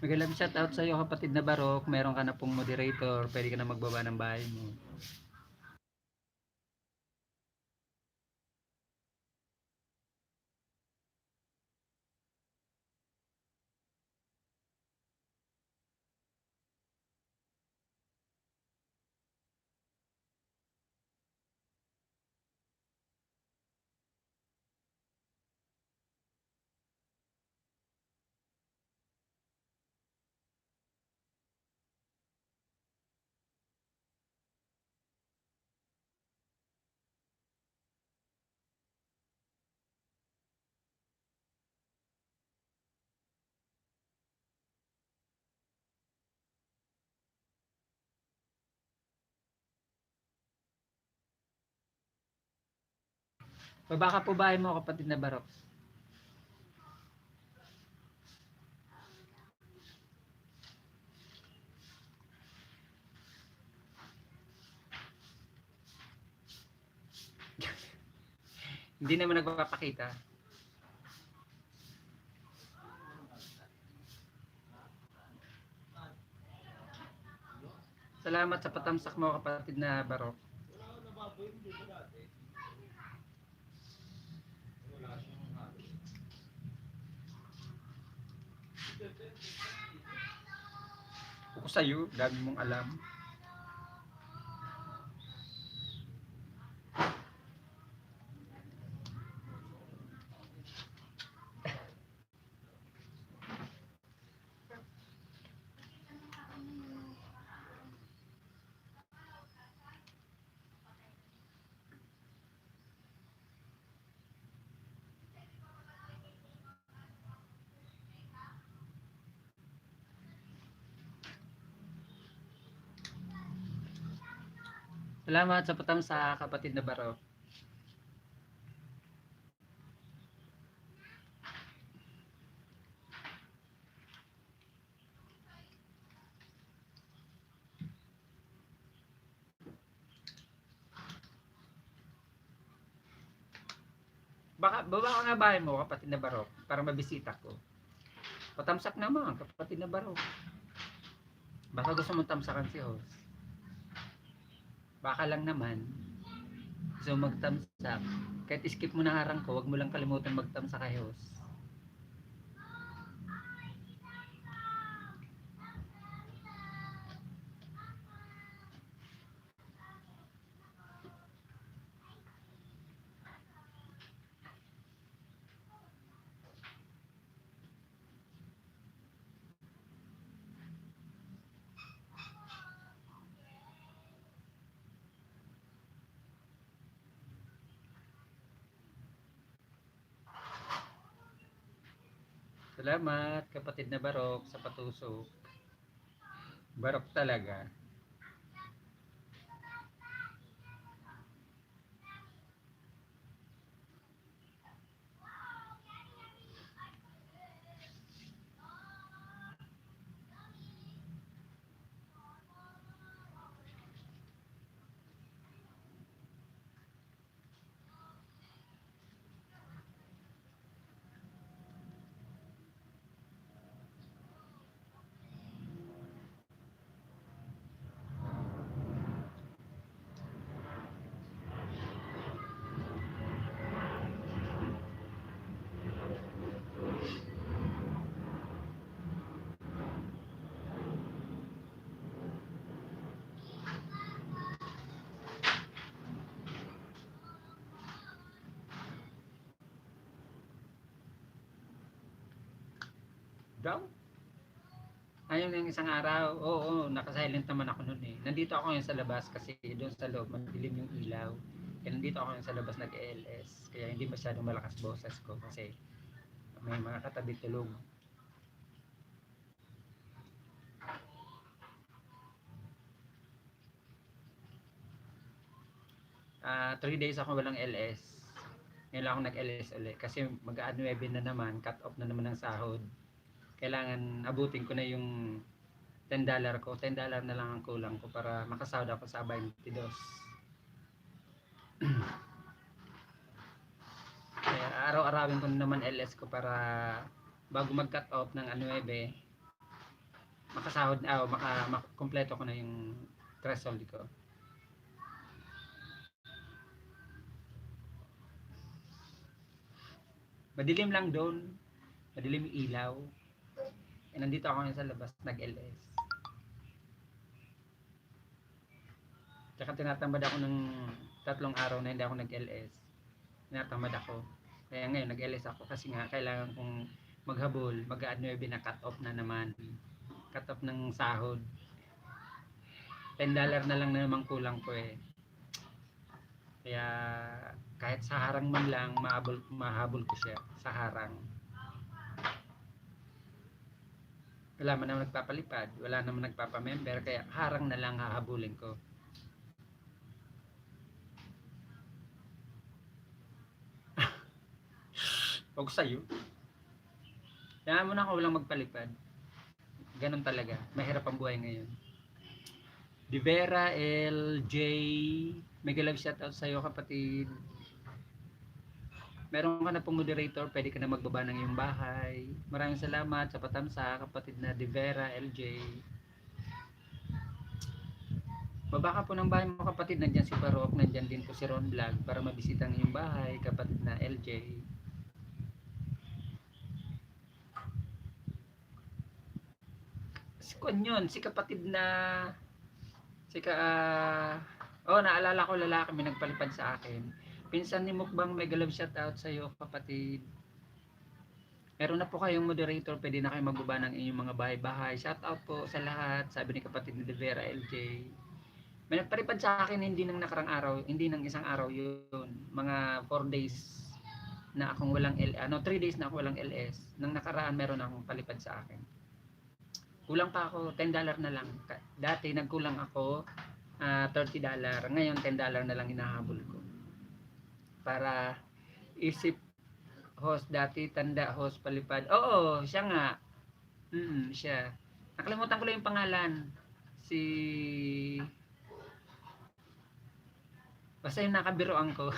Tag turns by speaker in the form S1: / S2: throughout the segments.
S1: Magalang shoutout sa iyo kapatid na Barok. Meron ka na pong moderator. Pwede ka na magbaba ng bahay mo. Baba ka po bahay mo kapatid na Barok. Hindi naman nagpapakita. Salamat sa patamsak mo kapatid na Barok. Ako sa'yo, dami mong alam. Salamat sa patamsak kapatid na Barok. Baka baba ka nga bahay mo kapatid na Barok para mabisita ko. Patamsak naman kapatid na Barok. Baka gusto mong tamsakan si host. Baka lang naman. So magtamsak. Kahit skip mo na harang ko, wag mo lang kalimutan magtamsak kay host. Salamat kapatid na Barok sa patusok. Barok talaga. Daw? Ayun yung isang araw, oo, nakasilent naman ako noon eh. Nandito ako ngayon sa labas kasi doon sa loob madilim yung ilaw. Kaya nandito ako ngayon sa labas nag-LS. Kaya hindi masyadong malakas boses ko kasi may mga katabi tulog. 3 days ako walang LS. Ngayon lang ako nag-LS ulit kasi mag-9 na naman, cut off na naman ng sahod. Kailangan abutin ko na yung $10 ko. $10 na lang ang kulang ko para makasahod ako sa 22. Kaya araw-arawin ko na naman LS ko para bago mag-cut off ng 9, makasahod o makakompleto ko na yung threshold ko. Madilim lang doon. Madilim yung ilaw. Eh, nandito ako sa labas, nag-LS. Tsaka tinatamad ako ng 3 araw na hindi ako nag-LS. Tinatamad ako. Kaya ngayon, nag-LS ako kasi nga kailangan kong maghabol. Mag-9 na cut off na naman. Cut off ng sahod. $10 na lang na naman kulang ko eh. Kaya kahit sa harang man lang, mahabol ko siya sa harang. Wala man naman nagpapalipad, wala naman nagpapamember, kaya harang na lang hahabulin ko. Huwag sa'yo. Kaya mo na ako walang magpalipad. Ganon talaga. Mahirap ang buhay ngayon. Divera LJ, mega love shoutout sa'yo kapatid. Meron ka na pong moderator, pwede ka na magbaba ng iyong bahay. Maraming salamat sa patamsa, kapatid na Divera LJ. Baba ka po ng bahay mo kapatid, nandyan si Barok, nandyan din po si Ron Vlog para mabisita ang iyong bahay, kapatid na LJ. Si Kwan yun, si kapatid na naalala ko, lalaki may nagpalipad sa akin. Pinsan ni Mukbang, mega love shoutout sa iyo kapatid. Meron na po kayong moderator, pwede na kayo magbaba ng inyong mga bahay-bahay. Shoutout po sa lahat, sabi ni kapatid ni Devera LJ. May nagpalipad sa akin hindi ng nakarang araw, hindi ng isang araw yun. Mga 4 days na akong walang 3 days na ako walang LS. Nang nakaraan meron akong palipad sa akin. Kulang pa ako, $10 na lang. Dati nagkulang ako $30. Ngayon $10 na lang hinahabol ko. Para isip host dati, tanda host palipad. Oo, siya nga. Siya. Nakalimutan ko lang yung pangalan. Basta yung nakabiroan ko.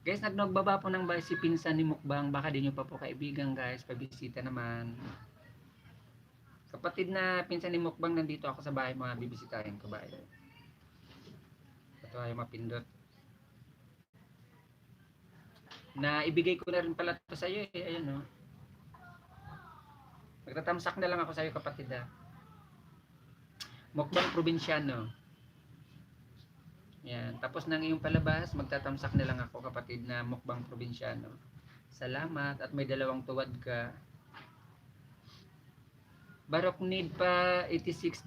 S1: Guys, nagbaba po ng bahay si pinsan ni Mukbang. Baka di nyo pa po kaibigan guys. Pabisita naman. Kapatid na pinsan ni Mukbang, nandito ako sa bahay, mga bibisitahin ko ba. Ito ay mapindot. Na ibigay ko na rin pala ito sa iyo eh. Ayun o. Magtatamsak na lang ako sa iyo kapatid ha. Mukbang probinsyano. Yan. Tapos nang iyong palabas, magtatamsak na lang ako kapatid na Mukbang probinsyano. Salamat at may 2 tuwad ka. Barok need pa $86.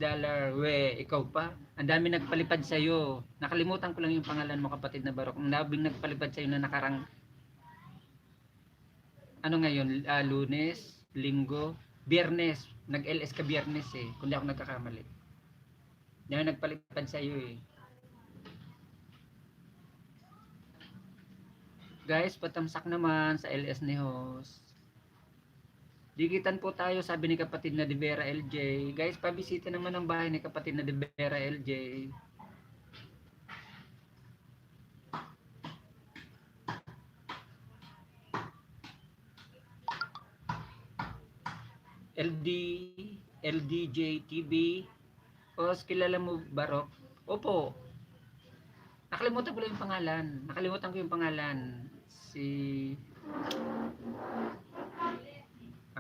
S1: We, ikaw pa. Ang dami nagpalipad sa iyo. Nakalimutan ko lang yung pangalan mo kapatid na Barok. Ang daming nagpalipad sa iyo na nakarang ngayon, Lunes, Linggo, Biyernes. Nag-LS ka Biyernes eh, kung di ako nagkakamali. Dami nagpalipad sa iyo eh. Guys, patamsak naman sa LS ni host. Digitan po tayo, sabi ni kapatid na Devera LJ. Guys, pabisita naman ang bahay ni kapatid na Devera LJ. LDJ TV. Os, kilala mo Barok? Opo. Nakalimutan ko yung pangalan.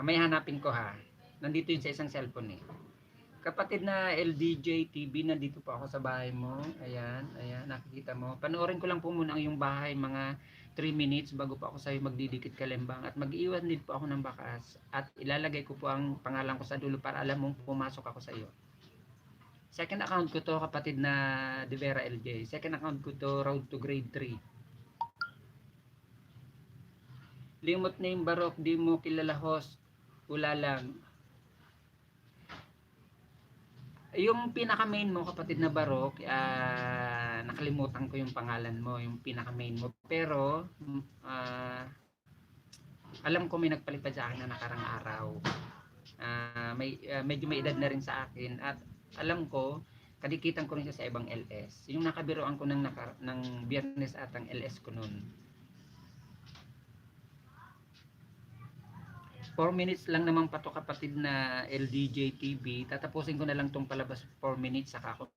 S1: May hanapin ko ha. Nandito yun sa isang cellphone eh. Kapatid na LDJ TV, nandito po ako sa bahay mo. Ayan, nakikita mo. Panoorin ko lang po muna ang iyong bahay, mga 3 minutes bago po ako sa'yo magdidikit kalembang. At mag-iwan din po ako ng bakas. At ilalagay ko po ang pangalan ko sa dulo para alam mong pumasok ako sa iyo. Second account ko to kapatid na Devera LJ. Second account ko to Road to Grade 3. Limot name Barok, di mo kilala host. Wala lang. Yung pinaka main mo kapatid na Barok, nakalimutan ko yung pangalan mo, yung pinaka main mo. Pero alam ko may nagpalipad sa akin na nakarang araw. Medyo may edad na rin sa akin at alam ko kadikitan ko rin siya sa ibang LS. Yung nakabiroan ko ng Biyernes atang LS ko noon. 4 minutes lang naman pa to kapatid na LDJ TV. Tatapusin ko na lang tong palabas 4 minutes saka ako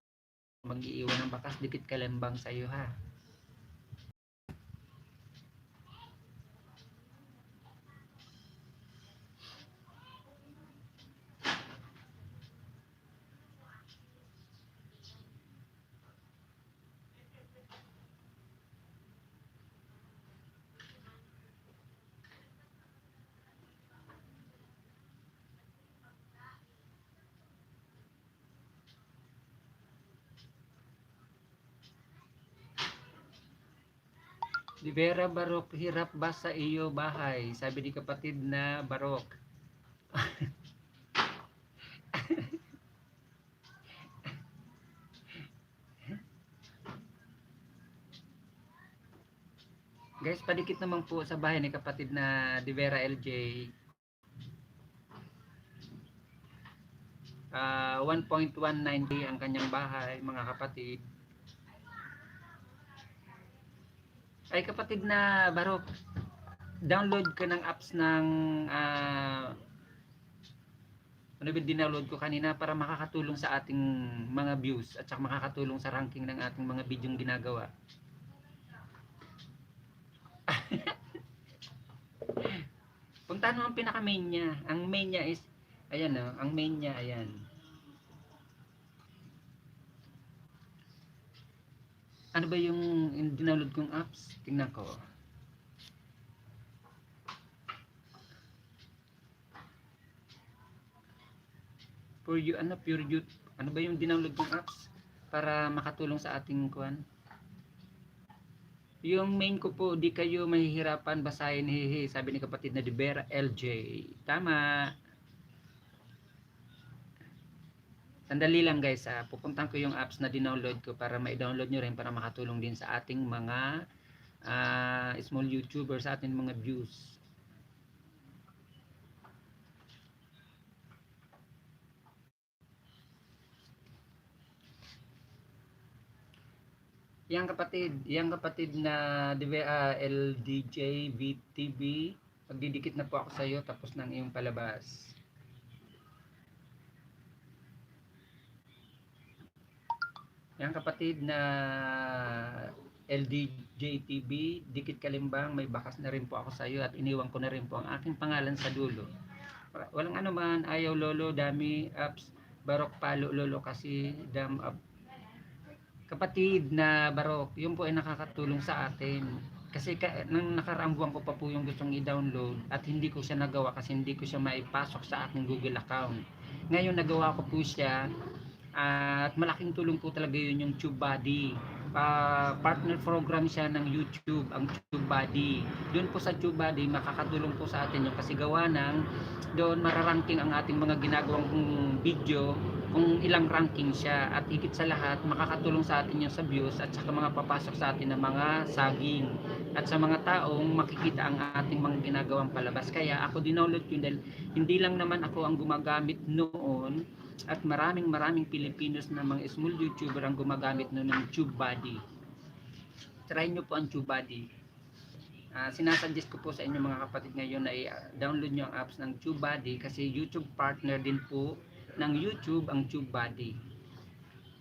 S1: mag-iiwan ng bakas dikit kalembang sa iyo ha. Di Vera Barok, hirap ba sa iyo bahay? Sabi ni kapatid na Barok. Guys, padikit naman po sa bahay ni kapatid na Di Vera LJ. 1.190 ang kanyang bahay, mga kapatid. Ay kapatid na Barok, download ka ng apps ng ano ba dinownload ko kanina para makakatulong sa ating mga views at saka makakatulong sa ranking ng ating mga bidyong ginagawa. Puntahan mo ang pinaka main niya. Ang main niya is ayan oh, ang main niya ayan. Ano ba yung dinownload kong apps? Tingnan ko. For you pure you. Ano ba yung dinownload kong apps para makatulong sa ating kuan? Yung main ko po, di kayo mahihirapan basahin, hehe, sabi ni kapatid na Dibera LJ. Tama. Sandali lang guys, pupuntahan ko yung apps na dinownload ko para ma-download nyo rin para makatulong din sa ating mga small YouTubers, sa ating mga views. Yang kapatid na LDJ VTV, magdidikit na po ako sa iyo tapos ng iyong palabas. Yang kapatid na LDJ TV, dikit kalimbang, may bakas na rin po ako sa iyo at iniwan ko na rin po ang aking pangalan sa dulo. Walang ano man, ayaw lolo, dami apps, Barok palo lolo kasi dam up. Kapatid na Barok, yun po ay nakakatulong sa atin. Kasi nang nakaraang buwan ko pa po yung gustong i-download at hindi ko siya nagawa kasi hindi ko siya maipasok sa aking Google account. Ngayon nagawa ko po siya at malaking tulong po talaga yun yung TubeBuddy. Partner program siya ng YouTube, ang TubeBuddy. Doon po sa TubeBuddy makakatulong po sa atin yung kasi gawa ng doon mararanking ang ating mga ginagawang video kung ilang ranking siya at higit sa lahat makakatulong sa atin yung sa views at saka mga papasok sa atin ng mga saging at sa mga taong makikita ang ating mga ginagawang palabas. Kaya ako dinownload yun dahil hindi lang naman ako ang gumagamit noon at maraming Pilipinos na mga small YouTuber ang gumagamit noon ng TubeBuddy. Try nyo po ang TubeBuddy. Sinasuggest ko po sa inyo mga kapatid ngayon na i-download nyo ang apps ng TubeBuddy kasi YouTube partner din po ng YouTube ang TubeBuddy.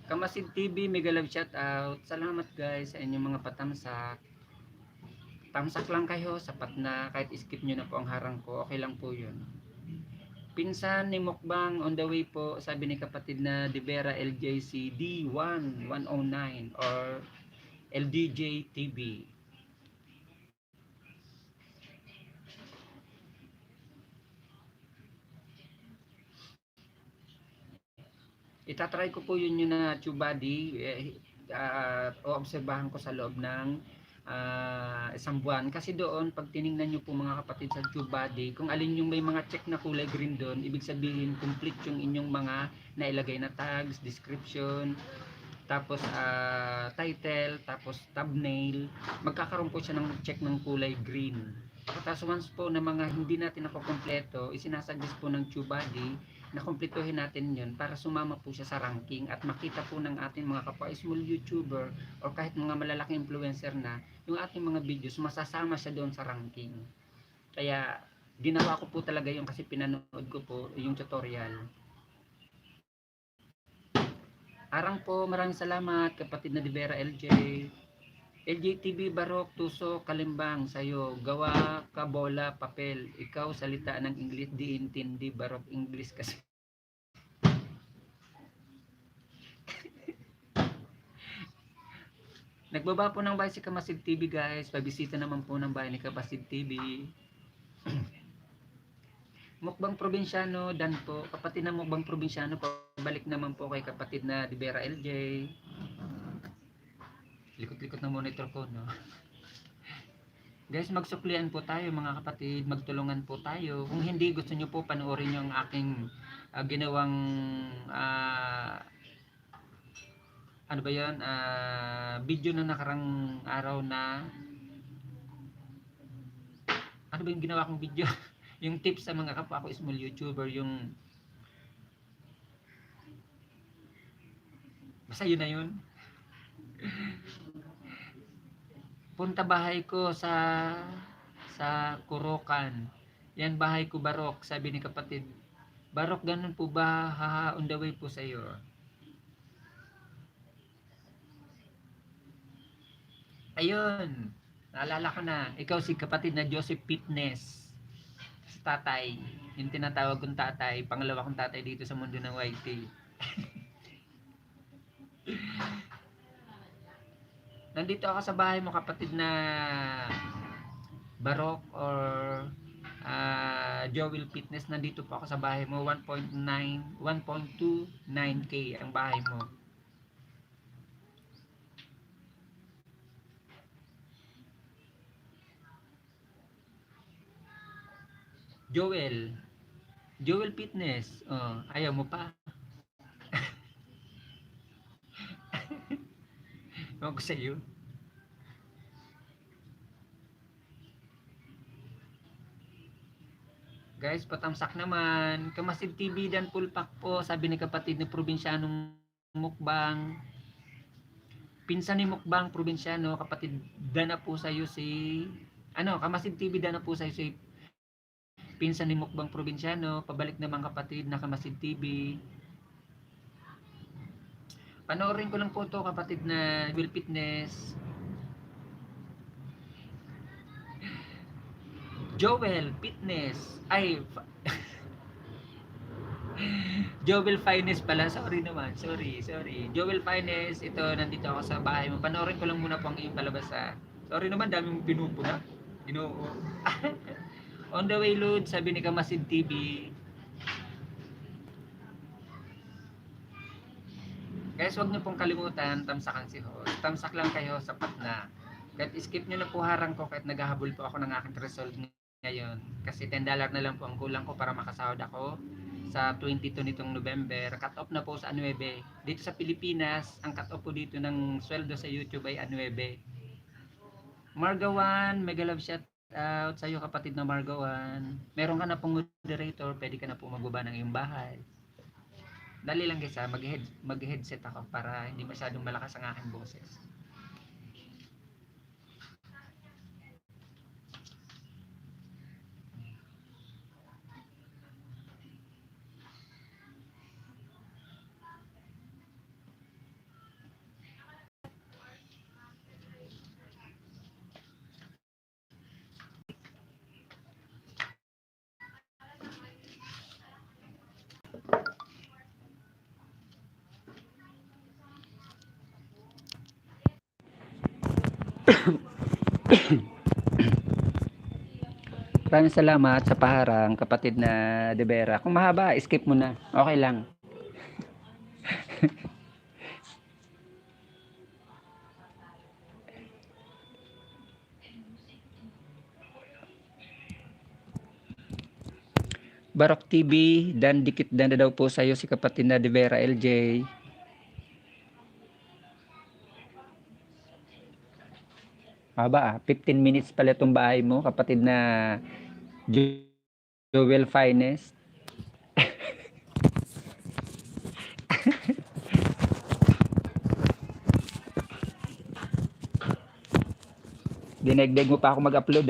S1: Kamasid TV, mega love shout out. Salamat guys sa inyong mga patamsak. Tamsak lang kayo, sapat na kahit skip nyo na po ang harang ko, okay lang po yun. Pinsan ni Mukbang on the way po, sabi ni kapatid na Dibera LJC D1109 or LDJ TV. Itatry ko po yun na TubeBuddy. Oobserbahan ko sa loob ng isang buwan. Kasi doon, pag tiningnan nyo po mga kapatid sa TubeBuddy, kung alin yung may mga check na kulay green doon, ibig sabihin complete yung inyong mga nailagay na tags, description, tapos title, tapos thumbnail, magkakaroon po siya ng check ng kulay green. Tapos once po na mga hindi natin nakukompleto, isinasuggest po ng TubeBuddy na kumpletuhin natin yun para sumama po siya sa ranking at makita po ng ating mga kapwa small YouTuber o kahit mga malalaking influencer na yung ating mga videos masasama siya doon sa ranking. Kaya Ginawa ko po talaga yung kasi pinanood ko po yung tutorial. Arang po, maraming salamat kapatid na Divera LJ. LJTV Barok, Tuso, Kalimbang, sa'yo. Gawa ka bola, papel. Ikaw salita ng English, di intindi. Barok English kasi. Nagbaba po ng bahay si Kamasid TV guys. Pabisita naman po ng bahay ni Kamasid TV. Mukbang Probinsyano, Dan po. Kapatid na Mukbang Probinsyano, pabalik naman po kay kapatid na Divera LJ. Likot-likot ng monitor ko, no? Guys, magsuklian po tayo mga kapatid, magtulungan po tayo. Kung hindi, gusto nyo po panoorin yung aking ginawang ano ba yun, video na nakarang araw na ano ba yung ginawa kong video? Yung tips sa mga kapwa ko small YouTuber, yung basta yun na yun. Punta bahay ko sa Kurokan. Yan bahay ko Barok, sabi ni kapatid. Barok, ganun po ba? Haha, on the way po sa iyo. Ayun. Naalala ko na. Ikaw si kapatid na Joseph Fitness. Si tatay. Yung tinatawag kong tatay. Pangalawa kong tatay dito sa mundo ng YT. Nandito ako sa bahay mo kapatid na Barok or Joel Fitness. Nandito po ako sa bahay mo. 1.29K ang bahay mo. Joel Fitness. Oh, ayaw mo pa. Ewan ko sa iyo. Guys, patamsak naman. Kamasid TV Dan Pulpak po. Sabi ni kapatid ni Probinsyanong Mukbang. Pinsan ni Mukbang Probinsyano. Kapatid Dana po sa iyo si Kamasid TV Dana po sa iyo si pinsan ni Mukbang Probinsyano. Pabalik naman kapatid na Kamasid TV. Panoorin ko lang po to kapatid na Will Fitness. Joel Fitness. Ay, Joel Fitness pala. Sorry naman. Sorry. Joel Fitness. Ito, nandito ako sa bahay mo. Panoorin ko lang muna po ang iyong palabas ha. Sorry naman, dami mong pinupuna. Ginoo. On the way, Lud. Sabi ni Kamasid TV. Guys, huwag niyo pong kalimutan, tamsakan si host. Tamsak lang kayo, sapat na. Kahit skip niyo na po harang ko, kahit naghahabol po ako ng aking result ngayon. Kasi $10 na lang po ang kulang ko para makasahod ako sa 22 nitong November. Cut off na po sa 9. Dito sa Pilipinas, ang cut off po dito ng sweldo sa YouTube ay 9. Margawan, mega love shout out sa iyo kapatid na Margawan. Meron ka na pong moderator, pwede ka na po magbaba ng iyong bahay. Dali lang guys ha, mag-headset ako para hindi masyadong malakas ang aking boses. Maraming salamat sa paharang kapatid na Devera. Kung mahaba, skip mo na. Okay lang. Barok TV, dan dikit dan daw po sa iyo si kapatid na Devera LJ. Haba 15 minutes pala itong bahay mo, kapatid na Joel Fitness. Dinagdag mo pa ako mag-upload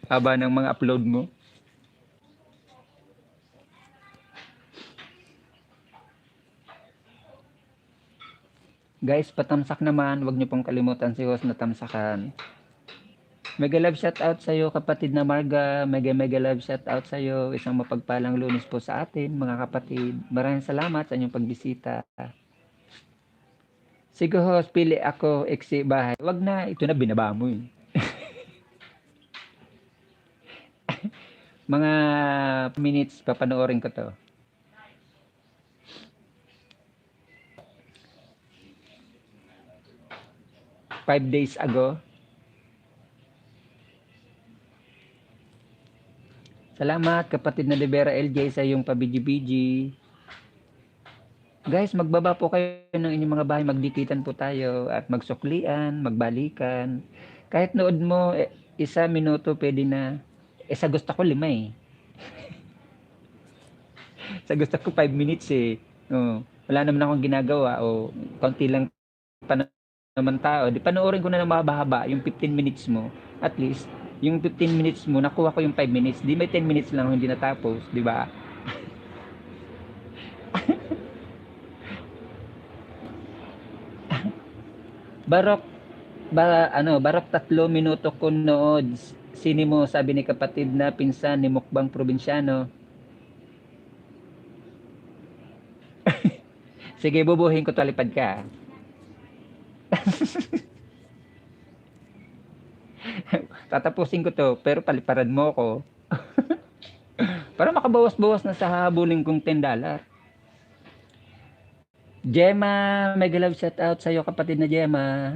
S1: Haba ng mga upload mo. Guys, patamsak naman. Huwag niyo pong kalimutan si host na tamsakan. Mega love shout out sa iyo kapatid na Marga. Mega love shout out sa iyo. Isang mapagpalang Lunes po sa atin mga kapatid. Maraming salamat sa inyong pagbisita. Sige host, pili ako eksi bahay. Wag na, ito na binaba mo eh. Mga minutes papanoorin ko to. Five days ago. Salamat kapatid na Libera LJ sa iyong pabiji-biji. Guys, magbaba po kayo ng inyong mga bahay, magdikitan po tayo at magsuklian, magbalikan. Kahit nood mo, 1 minuto pwede na. Sa gusto ko 5 eh. Sa gusto ko 5 minutes eh. Wala naman akong ginagawa o konti lang pa naman tao. Di panoorin ko na ng mahaba-haba yung 15 minutes mo. At least, yung 15 minutes mo, nakuha ko yung 5 minutes. Di may 10 minutes lang hindi natapos, di ba? Barok Barok 3 minuto ko nood. Sini mo, sabi ni kapatid na pinsan ni Mukbang Probinsyano. Sige, bubuhin ko talipad ka. Tatapusin ko to, pero paliparan mo ko. Para makabawas-bawas na sa habulin kong $10. Gemma, mega love shout out sa iyo kapatid na Gemma.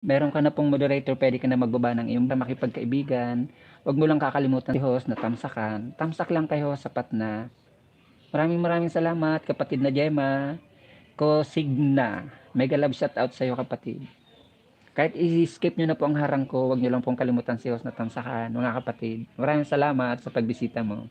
S1: Meron ka na pong moderator, pwede ka na magbaba ng iyong makipagkaibigan. Huwag mo lang kakalimutan si host na tamsakan. Tamsak lang kay host, sapat na. Maraming salamat kapatid na Gemma. Kosigna, mega love shout out sa iyo kapatid. Kahit i-skip nyo na po ang harang ko, huwag nyo lang pong kalimutan si host na tamsakan, mga kapatid. Maraming salamat sa pagbisita mo.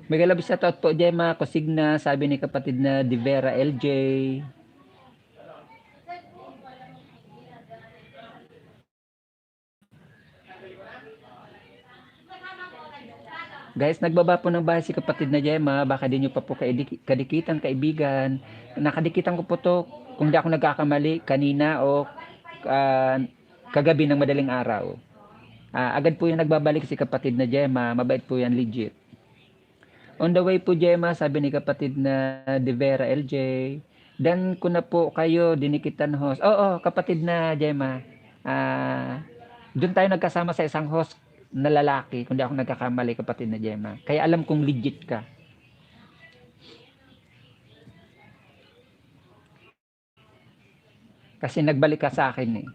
S1: Mega love shout out po Gemma, Kosigna, sabi ni kapatid na Divera LJ. Guys, nagbaba po ng bahay si kapatid na Gemma, baka di nyo pa po kadikitan kaibigan. Nakadikitan ko po to, kung di ako nagkakamali, kanina o kagabi ng madaling araw. Agad po yung nagbabalik si kapatid na Gemma, mabait po yan, legit. On the way po Gemma, sabi ni kapatid na Divera LJ. Dan ko na po kayo dinikitan host. Oo, kapatid na Gemma. Doon tayo nagkasama sa isang host na lalaki, kung di ako nagkakamali kapatid na Gemma. Kaya alam kong legit ka. Kasi nagbalik ka sa akin eh.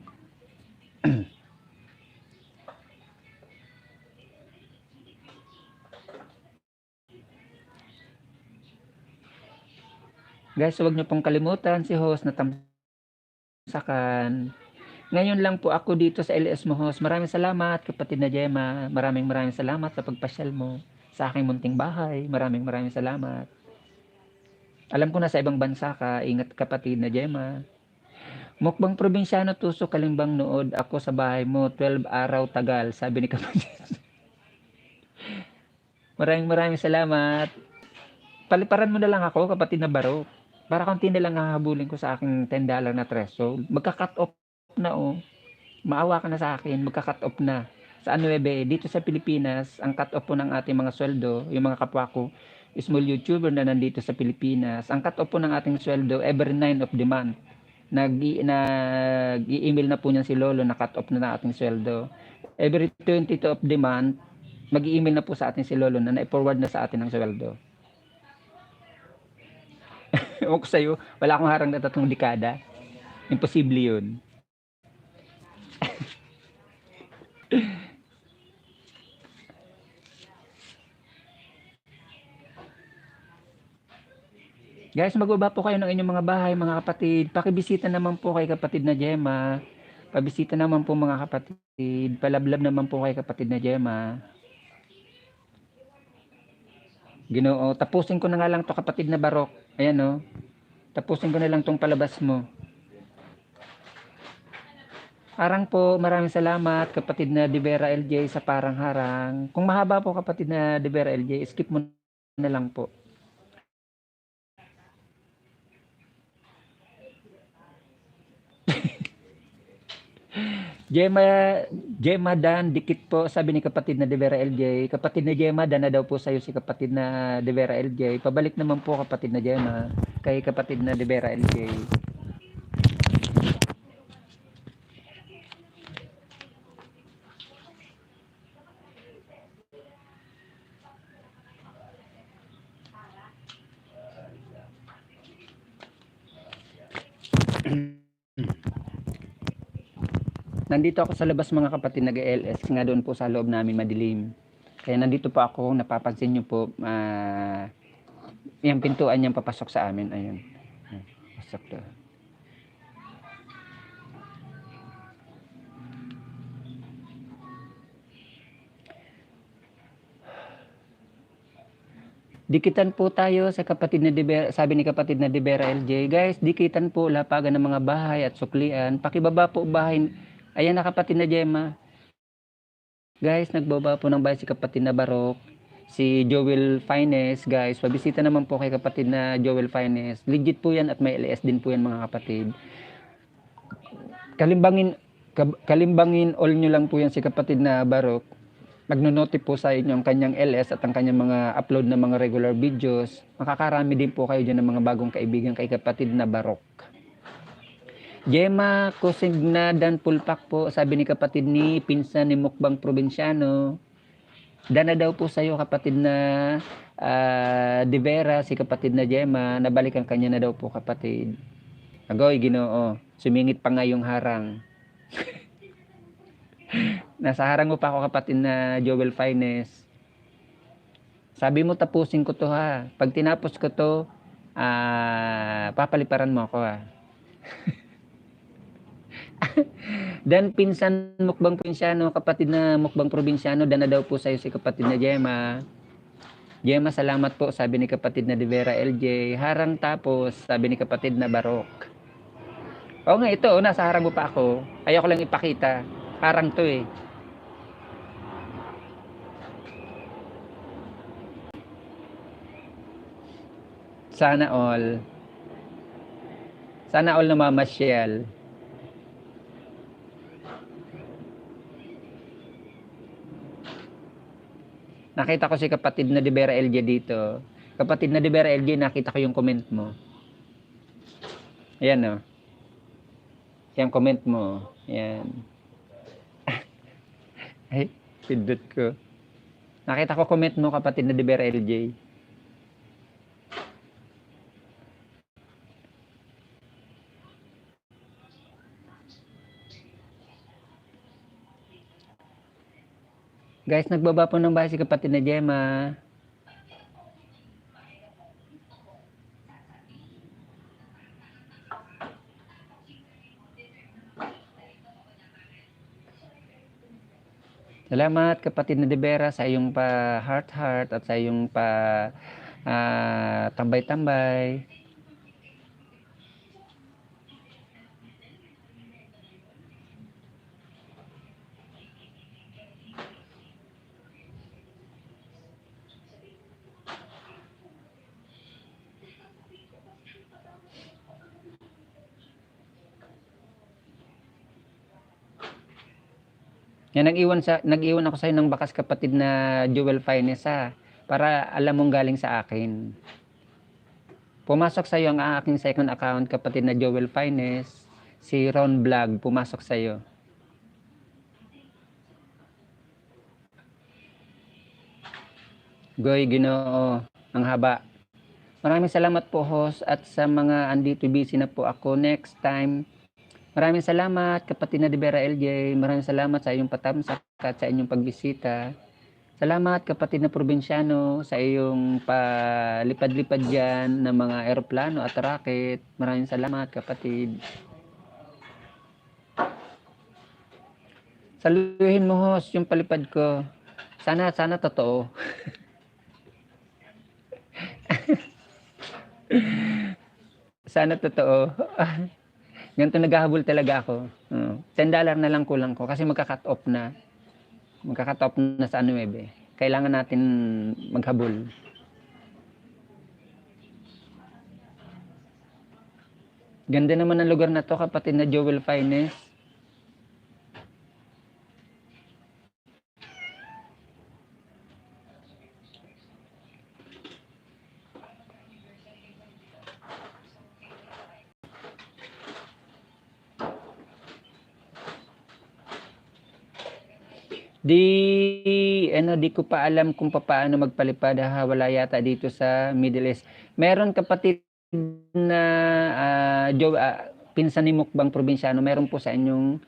S1: Guys, huwag niyo pong kalimutan si host na tamsakan. Ngayon lang po ako dito sa LS mo host. Maraming salamat kapatid na Gemma. Maraming salamat sa pagpasyal mo sa aking munting bahay. Maraming salamat. Alam ko na sa ibang bansa ka. Ingat kapatid na Gemma. Mukbang Probinsyano, tusok kalimbang nood ako sa bahay mo. 12 araw tagal, sabi ni kapatid. Maraming salamat. Paliparan mo na lang ako kapatid na Barok. Para konti na lang hahabulin ko sa aking $10 na threshold. Magka-cut off na oh. Maawa ka na sa akin, magka-cut off na. Sa 9, dito sa Pilipinas, ang cut off po ng ating mga sweldo, yung mga kapwa ko, small YouTuber na nandito sa Pilipinas, ang cut off po ng ating sweldo every 9 of the month. Nag-i-email na po niyan si Lolo na cut off na ng ating sweldo. Every 22 of the month, mag-i-email na po sa atin si Lolo na na-forward na sa atin ang sweldo. Ewan ko sa'yo, wala akong harang na 3 dekada. Imposible yun. Guys, magbaba po kayo ng inyong mga bahay, mga kapatid. Pakibisita naman po kay kapatid na Gemma. Pabisita naman po mga kapatid. Palablab naman po kay kapatid na Gemma. Ginoo, tapusin ko na nga lang to kapatid na Barok. Ayan o. Tapusin ko na lang tong palabas mo. Harang po, maraming salamat kapatid na Divera LJ sa parang harang. Kung mahaba po kapatid na Divera LJ, skip mo na lang po. Gemma Dan, dikit po, sabi ni kapatid na Divera LJ. Kapatid na Gemma, Dan na daw po sa'yo si kapatid na Divera LJ. Pabalik naman po kapatid na Gemma kay kapatid na Divera LJ. Nandito ako sa labas mga kapatid nag-LS, nga doon po sa loob namin madilim. Kaya nandito po ako, napapansin nyo po, yung pintuan niyang papasok sa amin. Ayun. Pasok to. Dikitan po tayo sa kapatid na Divera, sabi ni kapatid na Divera LJ. Guys, dikitan po lapagan ng mga bahay at suklian. Pakibaba po bahay. Ayan na kapatid na Gemma. Guys, nagbaba po ng bahay si kapatid na Barok. Si Joel Fines, guys. Pabisita naman po kay kapatid na Joel Fines. Legit po yan at may LS din po yan mga kapatid. Kalimbangin all nyo lang po yan si kapatid na Barok. Magno-notify po sa inyo ang kanyang LS at ang kanyang mga upload na mga regular videos. Makakarami din po kayo dyan ng mga bagong kaibigan kay kapatid na Barok. Gemma Cosigna Dan Pulpak po, sabi ni kapatid ni pinsan ni Mukbang Probinsyano. Dana daw po sa iyo kapatid na Divera, si kapatid na Gemma, nabalikan kanya na daw po kapatid. Agoy, Ginoo, sumingit pa nga yung harang. Nasa harang mo pa ako kapatid na Joel Fines. Sabi mo tapusin ko to ha. Pag tinapos ko to, papaliparan mo ako ha. Dan pinsan Mukbang Probinsyano, kapatid na Mukbang Probinsyano, dana daw po sa'yo si kapatid na Gemma. Gemma, salamat po, sabi ni kapatid na Divera LJ. Harang tapos, sabi ni kapatid na Barok. Oo nga, ito, nasa harang mo pa ako. Ayoko lang ipakita. Harang to eh. Sana all. Sana all na mamasyal. Nakita ko si kapatid na Divera LJ dito. Kapatid na Divera LJ, nakita ko yung comment mo. Ayan o. Yung comment mo. Ayan. Ay, pindot ko. Nakita ko comment mo kapatid na Divera LJ. Guys, nagbaba po ng bahay si kapatid na Gemma. Salamat kapatid na Divera sa iyong pa heart at sa iyong pa tambay-tambay. Yan, nag-iwan ako sa iyo ng bakas kapatid na Joel Fines ha, para alam mong galing sa akin. Pumasok sa iyo ang aking second account kapatid na Joel Fines, si Ron Vlog, pumasok sa iyo. Goy, Ginoo, ang haba. Maraming salamat po host at sa mga andito busy na po ako next time. Maraming salamat kapatid na Divera LJ. Maraming salamat sa iyong patamsak at sa inyong pagbisita. Salamat kapatid na Probinsyano sa iyong palipad-lipad dyan ng mga eroplano at rocket. Maraming salamat kapatid. Saluhin mo host yung palipad ko. Sana totoo. Sana totoo. Ganito naghahabol talaga ako. $10 na lang kulang ko kasi magka-cut off na. Magka-cut off na sa 9. Kailangan natin maghabol. Ganda naman ang lugar na to, kapatid na Joel Fines. Di ko pa alam kung paano magpalipad. Wala yata dito sa Middle East. Meron kapatid na pinsan ni Mukbang Probinsyano, meron po sa inyong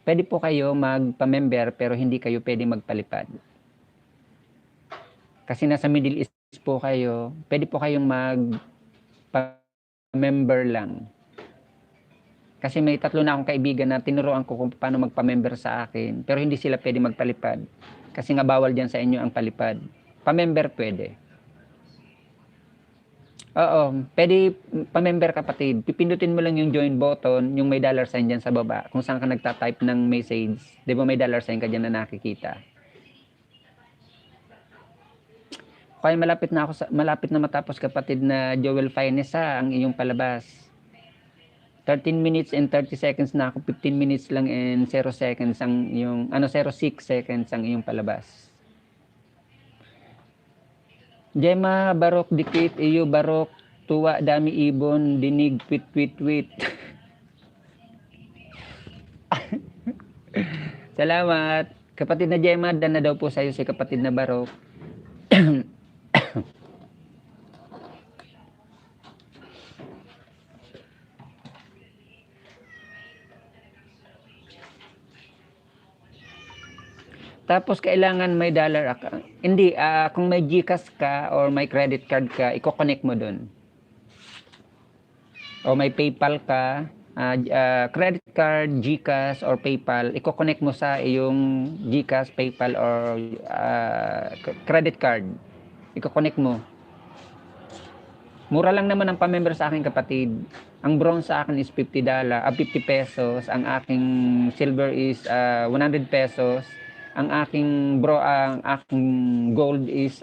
S1: pwede po kayo magpa-member pero hindi kayo pwede magpalipad. Kasi nasa Middle East po kayo, pwede po kayong magpa-member lang. Kasi may 3 na akong kaibigan na tinuruan ko kung paano magpa-member sa akin. Pero hindi sila pwede magpalipad. Kasi nga bawal dyan sa inyo ang palipad. Pa-member pwede. Oo, pwede pa-member kapatid. Pipindutin mo lang yung join button, yung may $sign dyan sa baba. Kung saan ka nagta-type ng message. Di ba may $sign ka dyan na nakikita? Kaya malapit na matapos kapatid na Joel Fines ang iyong palabas. 13 minutes and 30 seconds na ako, 15 minutes lang and 0 seconds ang iyong, 06 seconds ang iyong palabas. Gemma, barok, dikit, iyo, barok, tuwa, dami ibon, dinig, tweet, tweet, tweet. Salamat. Kapatid na Gemma, dan na daw po sa'yo si kapatid na barok. Tapos kailangan may dollar account. Hindi, kung may GCash ka or may credit card ka, i-connect mo doon. O may PayPal ka, credit card, GCash or PayPal, i-connect mo sa iyong GCash, PayPal or credit card. I-connect mo. Mura lang naman ang pa-member sa akin kapatid. Ang bronze sa akin is $50, 50 pesos. Ang aking silver is 100 pesos. Ang aking gold is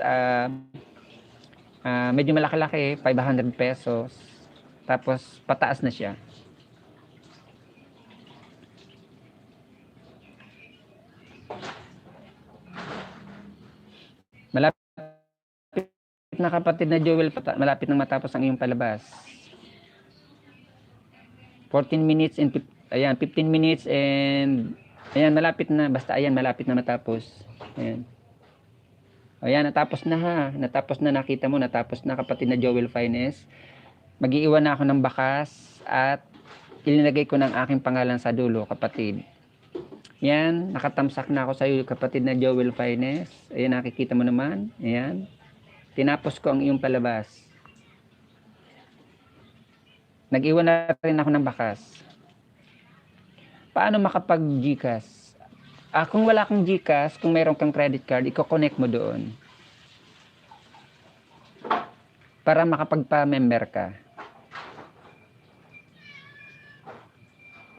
S1: medyo malaki-laki, 500 pesos. Tapos pataas na siya. Malapit na kapatid na Joel, malapit na matapos ang iyong palabas. 14 minutes and 15 minutes and ayan, malapit na. Basta ayan, malapit na matapos. Ayan. Ayan, natapos na ha. Natapos na, nakita mo, natapos na kapatid na Joel Fines. Mag-iiwan na ako ng bakas at ilinagay ko ng aking pangalan sa dulo, kapatid. Yan, nakatamsak na ako sa iyo, kapatid na Joel Fines. Ayan, nakikita mo naman. Ayan. Tinapos ko ang iyong palabas. Nag-iwan na rin ako ng bakas. Paano makapag-GCash? Kung wala kang GCash, kung mayroon kang credit card, i-connect mo doon. Para makapagpa-member ka.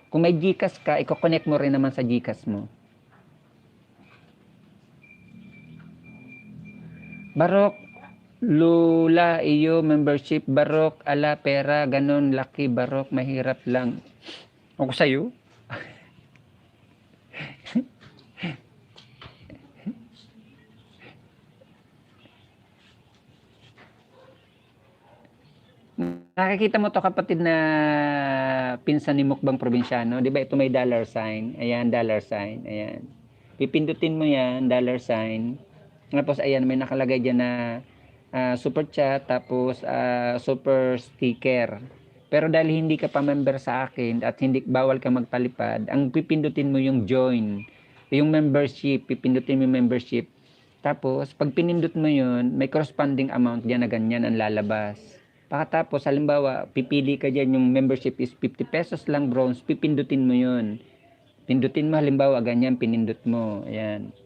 S1: Kung may GCash ka, i-connect mo rin naman sa GCash mo. Barok, lula, iyo, membership, barok, ala, pera, ganun, laki, barok, mahirap lang. Ako sa'yo? Nakikita mo to kapatid na pinsan ni Mukbang Probinsyano, 'di ba? Ito may $sign. Ayan, $sign. Ayan. Pipindutin mo 'yan, $sign. Tapos ayan, may nakalagay diyan na super chat, tapos super sticker. Pero dahil hindi ka pa member sa akin at hindi bawal ka magpalipad, ang pipindutin mo yung join, yung membership, pipindutin mo yung membership. Tapos pag pinindot mo 'yun, may corresponding amount diyan na ganyan ang lalabas. Pagkatapos, halimbawa, pipili ka dyan, yung membership is 50 pesos lang, bronze, pipindutin mo yun. Pindutin mo, halimbawa, ganyan, pinindot mo. Ayan.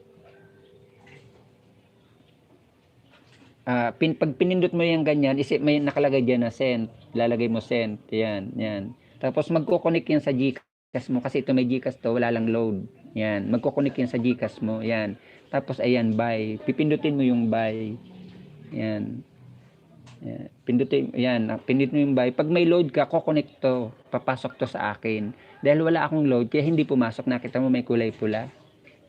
S2: Pag pinindot mo yung ganyan, may nakalagay dyan na send. Lalagay mo send. Yan, yan. Tapos magko-connect yan sa GCash mo kasi ito may GCash to, wala lang load. Yan, magko-connect yan sa GCash mo. Yan. Tapos ayan, buy. Pipindutin mo yung buy. Yan. Yan. Pindutin mo yung buy. Pag may load ka, ko-connect to. Papasok to sa akin. Dahil wala akong load, kaya hindi pumasok. Nakita mo may kulay pula.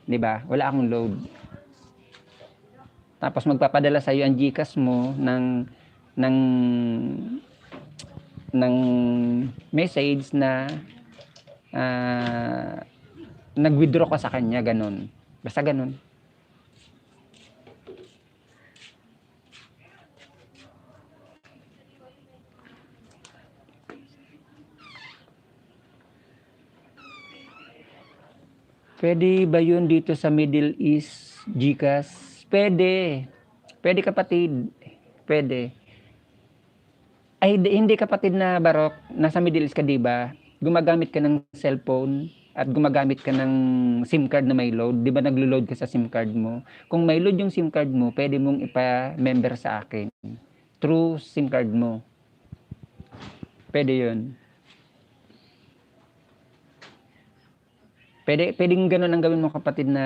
S2: 'Di ba? Wala akong load. Tapos magpapadala sa iyo ang GCash mo ng ng message na nag-withdraw ka sa kanya, ganun. Basta ganun. Pwede ba yun dito sa Middle East, GCash? Pwede. Pwede kapatid. Pwede. Ay, hindi kapatid na Barok. Nasa Middle East ka, diba? Gumagamit ka ng cellphone at gumagamit ka ng SIM card na may load. Di ba naglo-load ka sa SIM card mo? Kung may load yung SIM card mo, pwede mong ipa-member sa akin. Through SIM card mo. Pwede yun. Pwedeng ganun ang gawin mo kapatid na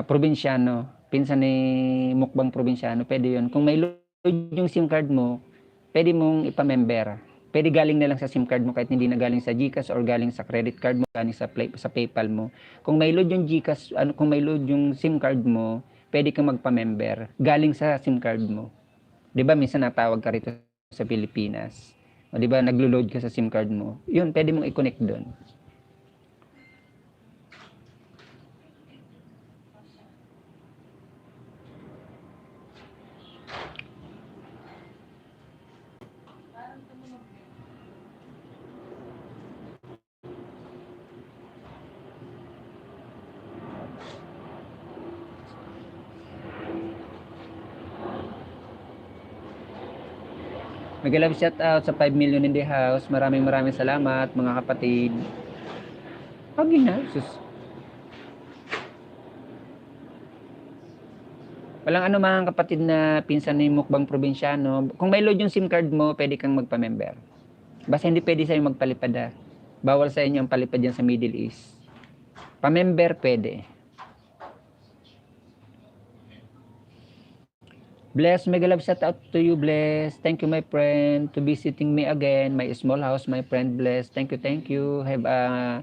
S2: probinsyano. Pinsan ni Mukbang probinsyano. Pwede yun. Kung may load yung SIM card mo, pwede mong ipa-member. Pwede galing na lang sa SIM card mo kahit hindi na galing sa GCash or galing sa credit card mo, galing sa PayPal mo. Kung may load yung GCash, kung may load yung SIM card mo, pwede kang magpa-member galing sa SIM card mo. 'Di ba minsan natawag ka rito sa Pilipinas? O 'di ba naglo-load ka sa SIM card mo? 'Yun, pwede mong i-connect doon. Mag-love shout out sa 5 million in the house. Maraming salamat mga kapatid. Pagi na, sus. Walang ano mga kapatid na pinsan ni Mukbang probinsyano. Kung may load yung SIM card mo, pwede kang magpa-member. Basta hindi pwede sa'yo magpalipad. Bawal sa inyo ang palipad yan sa Middle East. Pa-member pwede. Bless, mega love shout out to you, Bless. Thank you, my friend, to visiting me again. My small house, my friend, Bless. Thank you. Have a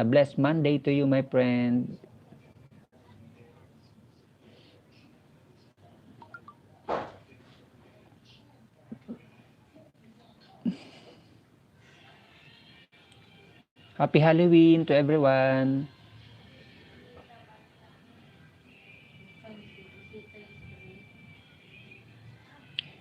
S2: blessed Monday to you, my friend. Happy Halloween to everyone.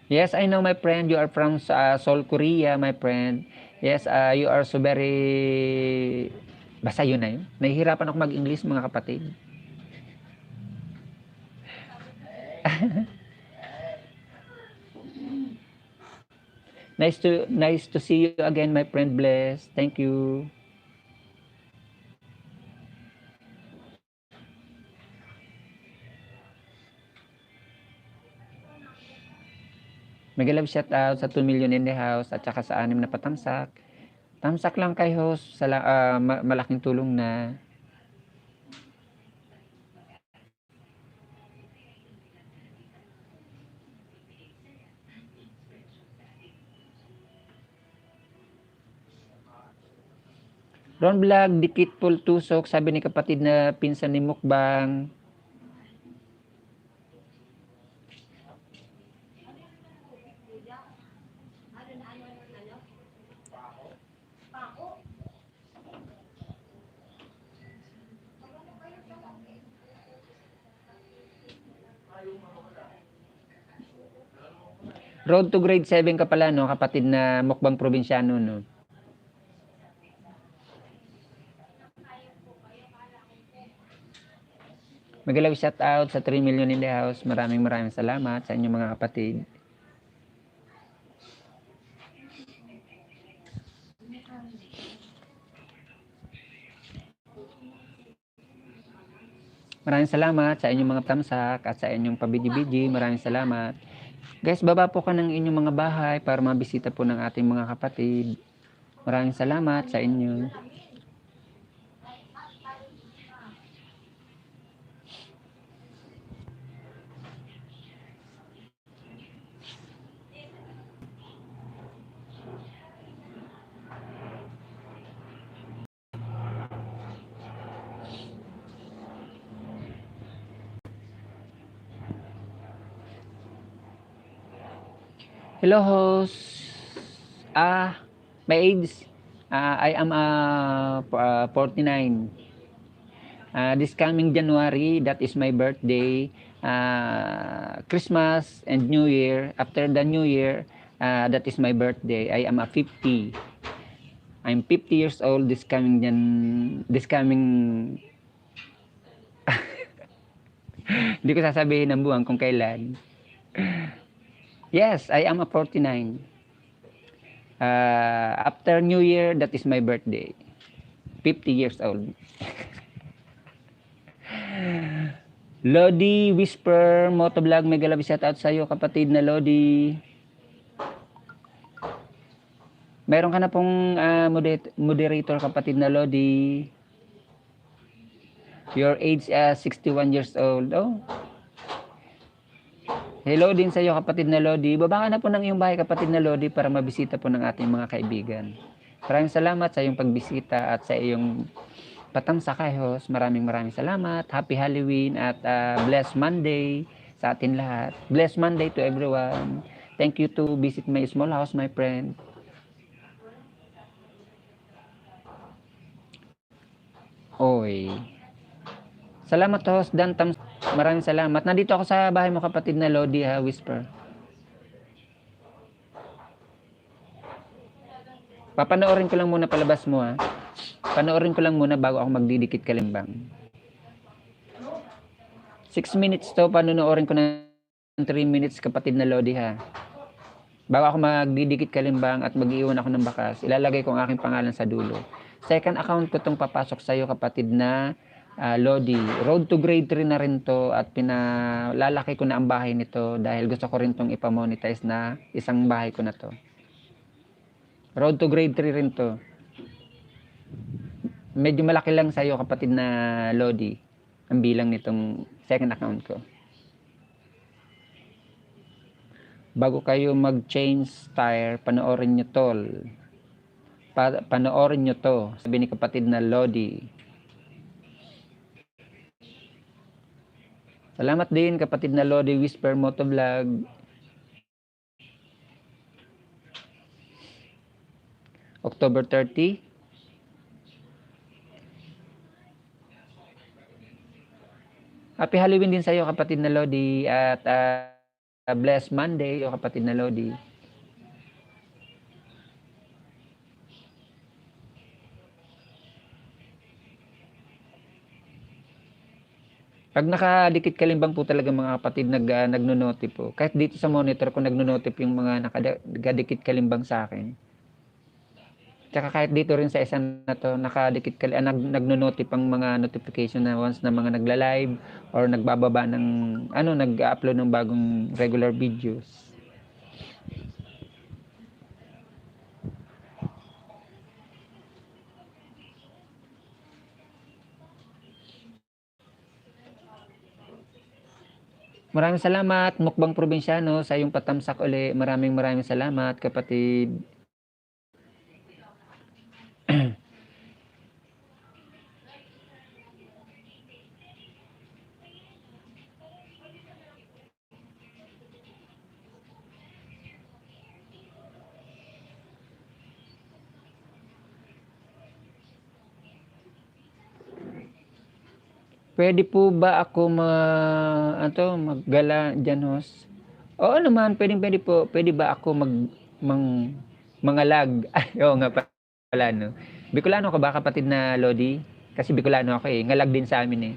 S2: Yes, I know, my friend. You are from Seoul, Korea, my friend. Yes, you are so very... Basta yun na yun. Nahihirapan ako mag-English, mga kapatid. Nice to see you again, my friend. Bless. Thank you. Mag-love shout out sa 2 million in the house at saka sa 6 na patamsak. Tamsak lang kay host, malaking tulong na. Ron Vlog, dikit full tusok, sabi ni kapatid na pinsan ni Mukbang. Road to grade 7 ka pala, no? Kapatid na Mukbang probinsyano, no? Mag-love shout out sa 3 million in the house. Maraming salamat sa inyong mga kapatid. Maraming salamat sa inyong mga tamsak at sa inyong pabidi-bidi. Maraming salamat. Guys, baba po ka ng inyong mga bahay para mabisita po ng ating mga kapatid. Maraming salamat sa inyo. Hello, host. My age, I am 49. This coming January, that is my birthday. Christmas and New Year. After the New Year, that is my birthday. I am 50. I'm 50 years old this coming hindi ko sasabihin ang buwan kung kailan. Yes, I am 49. After New Year, that is my birthday. 50 years old. Lodi, Whisper, Motovlog, mega love shout out sa iyo kapatid na Lodi. Meron ka na pong moderator kapatid na Lodi. Your age 61 years old. Oh. Hello din sa iyo kapatid na Lodi. Baba ka na po ng iyong bahay kapatid na Lodi para mabisita po ng ating mga kaibigan. Maraming salamat sa iyong pagbisita at sa iyong patamsakayos. Maraming salamat. Happy Halloween at blessed Monday sa atin lahat. Blessed Monday to everyone. Thank you to visit my small house, my friend. Oy. Salamat host Dan Tam. Maraming salamat. Nandito ako sa bahay mo kapatid na Lodi ha, Whisper. Papanoorin ko lang muna palabas mo ha. Panoorin ko lang muna bago ako magdidikit kalimbang. 6 minutes to, panoorin ko ng 3 minutes kapatid na Lodi ha. Bago ako magdidikit kalimbang at mag-iwan ako ng bakas, ilalagay ko ang aking pangalan sa dulo. Second account ko itong papasok sa iyo kapatid na Lodi. Road to grade 3 na rin to at pinalalaki ko na ang bahay nito dahil gusto ko rin itong ipamonetize na isang bahay ko na to. Road to grade 3 rin to. Medyo malaki lang sa iyo kapatid na Lodi ang bilang nitong second account ko. Bago kayo mag-change tire, panoorin nyo tol. Panoorin nyo to. Sabi ni kapatid na Lodi. Salamat din kapatid na Lodi Whisper Motovlog. October 30. Happy Halloween din sa iyo kapatid na Lodi at blessed Monday o kapatid na Lodi. Pag nakadikit kalimbang po talaga mga kapatid nagno-notif po. Kahit dito sa monitor ko nagno-notif yung mga nakadikit kalimbang sa akin. Tsaka kahit dito rin sa isa na to nagno-notif ang mga notification na once na mga nagla-live or nagbababa ng nag-upload ng bagong regular videos. Maraming salamat, Mukbang Probinsyano, sa iyong patamsak uli. Maraming salamat, kapatid. Pwede po ba ako maggala dyan, host? Oo naman, pwede po. Pwede ba ako mangalag? Ay, oo nga pala, no? Bicolano ka ba, kapatid na Lodi? Kasi Bicolano ako eh. Ngalag din sa amin eh.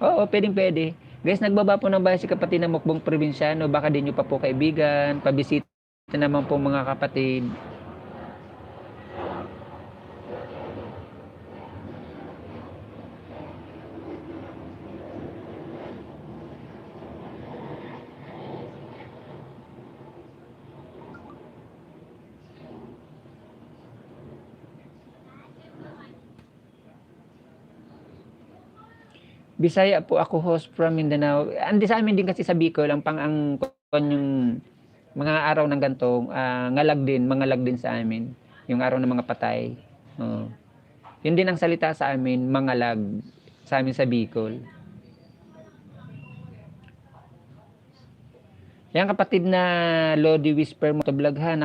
S2: Oo, pwede. Guys, nagbaba po ng bahay si kapatid na Mukbang Probinsyano. Baka din nyo pa po kaibigan. Pabisita naman po mga kapatid. Bisaya po ako, host from Mindanao. Andi sa amin din kasi sa Bicol, ang yung mga araw ng gantong, mangalag din sa amin. Yung araw ng mga patay. Oo. Yun din ang salita sa amin, mangalag, sa amin sa Bicol. Yan kapatid na Lodi Whisper mo to vlog ha,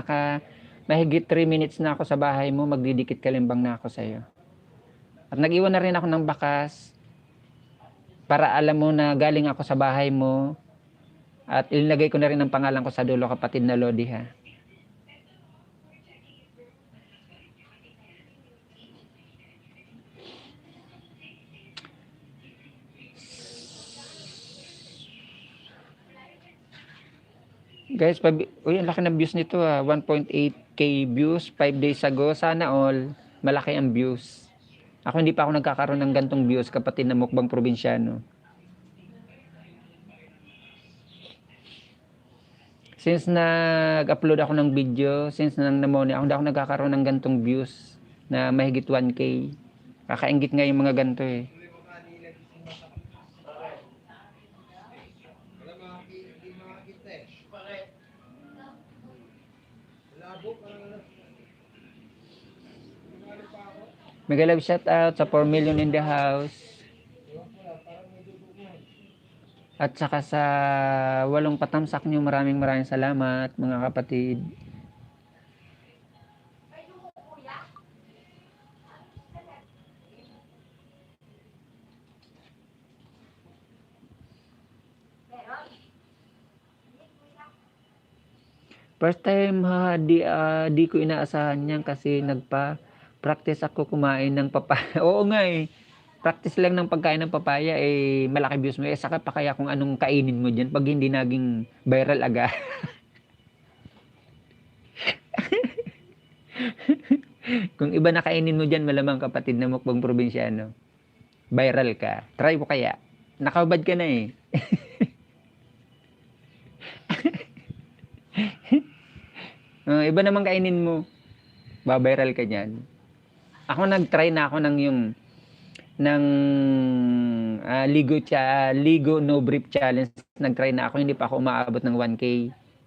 S2: mahigit 3 minutes na ako sa bahay mo, magdidikit kalimbang na ako sa'yo. At nag-iwan na rin ako ng bakas, para alam mo na galing ako sa bahay mo, at ilinagay ko na rin ang pangalan ko sa dulo, kapatid na Lodi ha. Guys, uy, ang laki ng views nito 1.8k views 5 days ago. Sana all malaki ang views. Ako hindi pa ako nagkakaroon ng gantong views, kapatid na mukbang probinsyano. Since nag-upload ako ng video, since namoni ako, hindi ako nagkakaroon ng gantong views na mahigit 1k. Kakaingit nga yung mga ganto eh. Mega love shout out sa 4 million in the house. At saka sa 8 patamsak nyo, maraming salamat mga kapatid. First time di ko inaasahan yan kasi practice ako kumain ng papaya. Oo nga eh. Practice lang ng pagkain ng papaya eh malaki views mo. Saka pa kaya kung anong kainin mo diyan pag hindi naging viral agad. Kung iba na kainin mo diyan, malamang kapatid na mukbang probinsyano, viral ka. Try mo kaya. Nakahubad ka na eh. Iba naman kainin mo, ba-viral ka diyan. Ako nag-try na ako ng Ligo No Brief Challenge. Nag-try na ako, hindi pa ako umaabot ng 1k.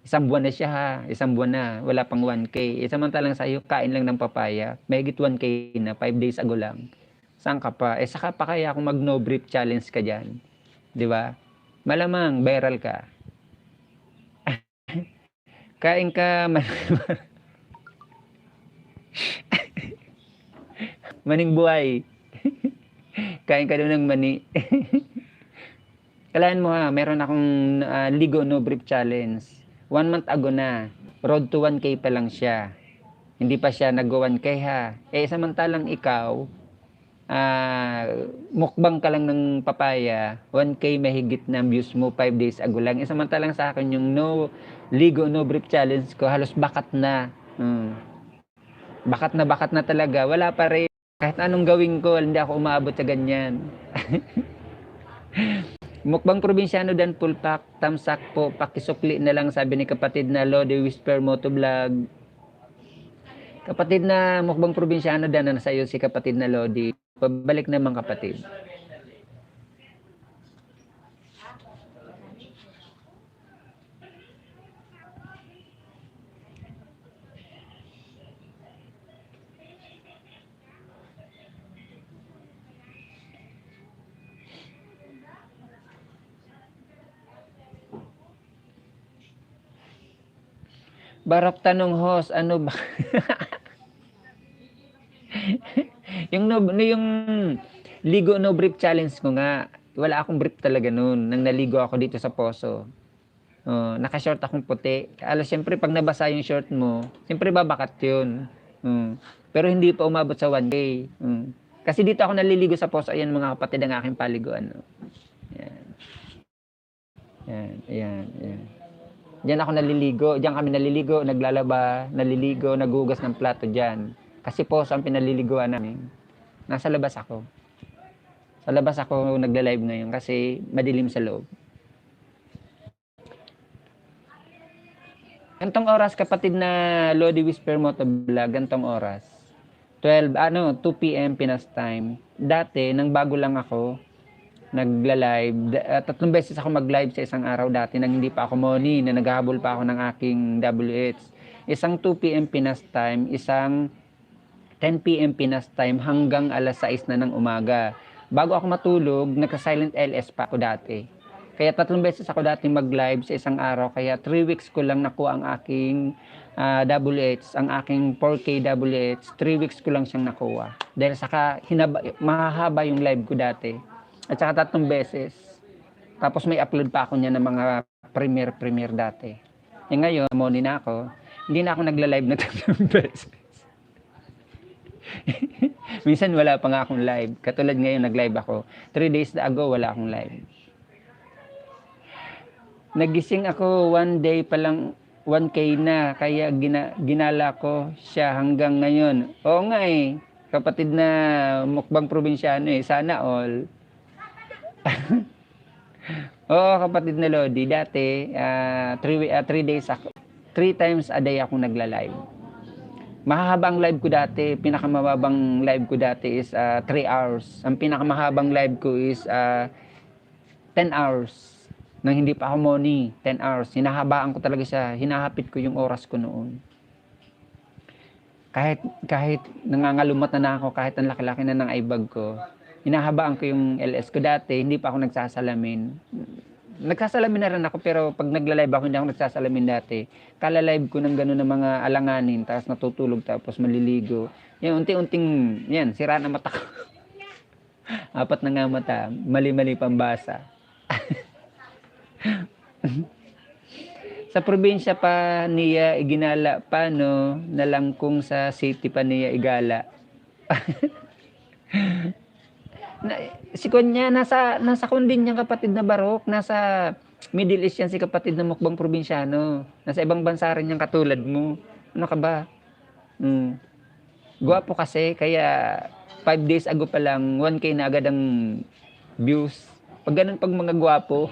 S2: Isang buwan na siya ha, isang buwan na, wala pang 1k. Samantalang sa'yo, kain lang ng papaya, mahigit 1k na, 5 days ago lang. Saan ka pa? Saka pa kaya kung mag no brief challenge ka dyan. Di ba? Malamang, viral ka. Kain ka, maning buhay. Kain ka doon ng mani. Kalahin mo ha, meron akong Ligo No Brief Challenge. 1 month ago na. Road to 1k pa lang siya. Hindi pa siya nag-1k ha. Samantalang ikaw, mukbang ka lang ng papaya, 1k mahigit na views mo 5 days ago lang. Samantalang sa akin yung Ligo No Brief Challenge ko, halos bakat na. Bakat na talaga. Wala pa rin. Kahit anong gawin ko, hindi ako umaabot sa ganyan. Mukbang probinsyano dan full pack, tamsak po, pakisukli na lang, sabi ni kapatid na Lodi Whisper Moto Vlog. Kapatid na mukbang probinsyano dan, na nasa iyo si kapatid na Lodi. Pabalik naman kapatid. Barok tanong host, ano ba? yung Ligo No Brief Challenge ko nga, wala akong brief talaga noon nang naligo ako dito sa poso. Naka-short akong puti. Siyempre pag nabasa yung short mo, siyempre babakat yun. Pero hindi pa umabot sa 1k. Kasi dito ako naliligo sa poso. Ayan mga kapatid ang aking paliguan. Ayan. Diyan ako naliligo. Diyan kami naliligo, naglalaba, naliligo, nagugas ng plato diyan. Kasi poso ang pinaliliguan namin. Nasa labas ako. Sa labas ako nagla-live ngayon kasi madilim sa loob. Gantong oras kapatid na Lodi Whisper Moto Vlog, gantong oras. 2 p.m. Pinas time. Dati, nang bago lang ako, nagla-live. 3 beses ako mag-live sa isang araw dati nang hindi pa ako money, na naghahabol pa ako ng aking WH. Isang 2 PM Pinas time, isang 10 PM Pinas time hanggang alas 6 na ng umaga. Bago ako matulog, nagka-silent LS pa ako dati. Kaya 3 beses ako dati mag-live sa isang araw. Kaya 3 weeks ko lang nakuha ang aking WH, ang aking 4K WH. 3 weeks ko lang siyang nakuha. Dahil saka mahahaba yung live ko dati. At saka 3 beses. Tapos may upload pa ako niya ng mga premiere dati. E ngayon, money na ako. Hindi na ako nagla-live na 3 beses. Minsan wala pa nga akong live. Katulad ngayon nag-live ako. 3 days ago wala akong live. Nagising ako 1 day pa lang 1K na. Kaya ginala ko siya hanggang ngayon. Oo nga eh. Kapatid na mukbang probinsyano eh. Sana all. Oo, kapatid na Lodi. Dati, 3 days ako. 3 times a day ako nagla-live. Mahahabang live ko dati, pinakamababang live ko dati is 3 hours. Ang pinakamahabang live ko is 10 hours. Nang hindi pa ako money, 10 hours. Hinahabaan ko talaga siya. Hinahapit ko yung oras ko noon. Kahit nangangalumat na ako, kahit ang laki-laki na ng eyebag ko, hinahabaan ko yung LS ko dati, hindi pa ako nagsasalamin. Nagsasalamin na rin ako, pero pag nagla-live ako, hindi ako nagsasalamin dati. Kala-live ko ng gano'n ng mga alanganin, tapos natutulog, tapos maliligo. Yan, unti-unting, yan, sira na mata ko. 4 na nga mata, mali-mali pambasa. Sa probinsya pa niya iginala, paano na lang kung sa city pa niya igala. Si Konya, nasa kundin niyang kapatid na Barok, nasa Middle East yan si kapatid na mukbang probinsyano. Nasa ibang bansa rin yung katulad mo. Ano ka ba? Gwapo kasi, kaya 5 days ago pa lang, 1K na agad ang views. Pag ganun pag mga gwapo.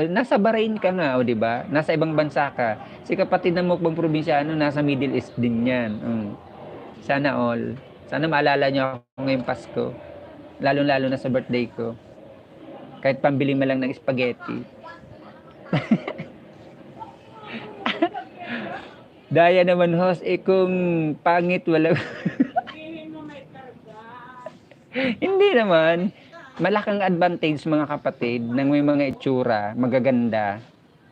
S2: Nasa Bahrain ka nga, di ba? Nasa ibang bansa ka. Si kapatid ng mukbang probinsyano, nasa Middle East din yan. Sana all. Sana maalala niyo ako ngayong Pasko. Lalo-lalo na sa birthday ko. Kahit pambili mo lang ng spaghetti. Daya naman, host, kung pangit, wala. Hindi naman. Malaking advantage mga kapatid ng may mga itsura, magaganda.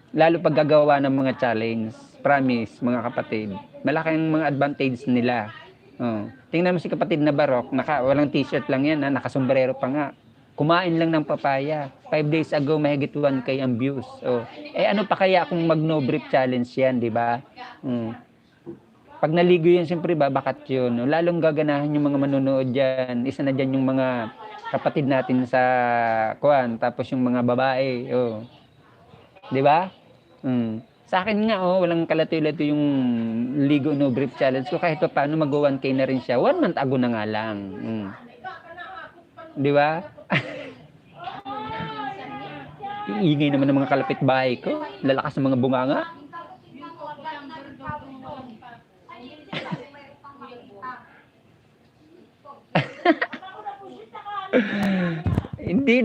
S2: Lalo pag gagawa ng mga challenge. Promise, mga kapatid. Malaking mga advantage nila. Tingnan mo si kapatid na Barok, walang t-shirt lang yan, nakasombrero pa nga. Kumain lang ng papaya. 5 days ago, mahigit 1K ang views. Ano pa kaya kung mag-no brief challenge yan, di ba? Pag naligo yun, siyempre babakat yun. Lalong gaganahan yung mga manonood dyan. Isa na dyan yung mga kapatid natin sa kuwan, tapos yung mga babae. Di ba? Sa akin nga, walang kalati-lati yung ligo no brief challenge ko. Kahit pa paano mag-1K na rin siya. 1 month ago na nga lang. Di ba? Iingay naman ng mga kalapit bahay ko. Lalakas ng mga bunganga. Hindi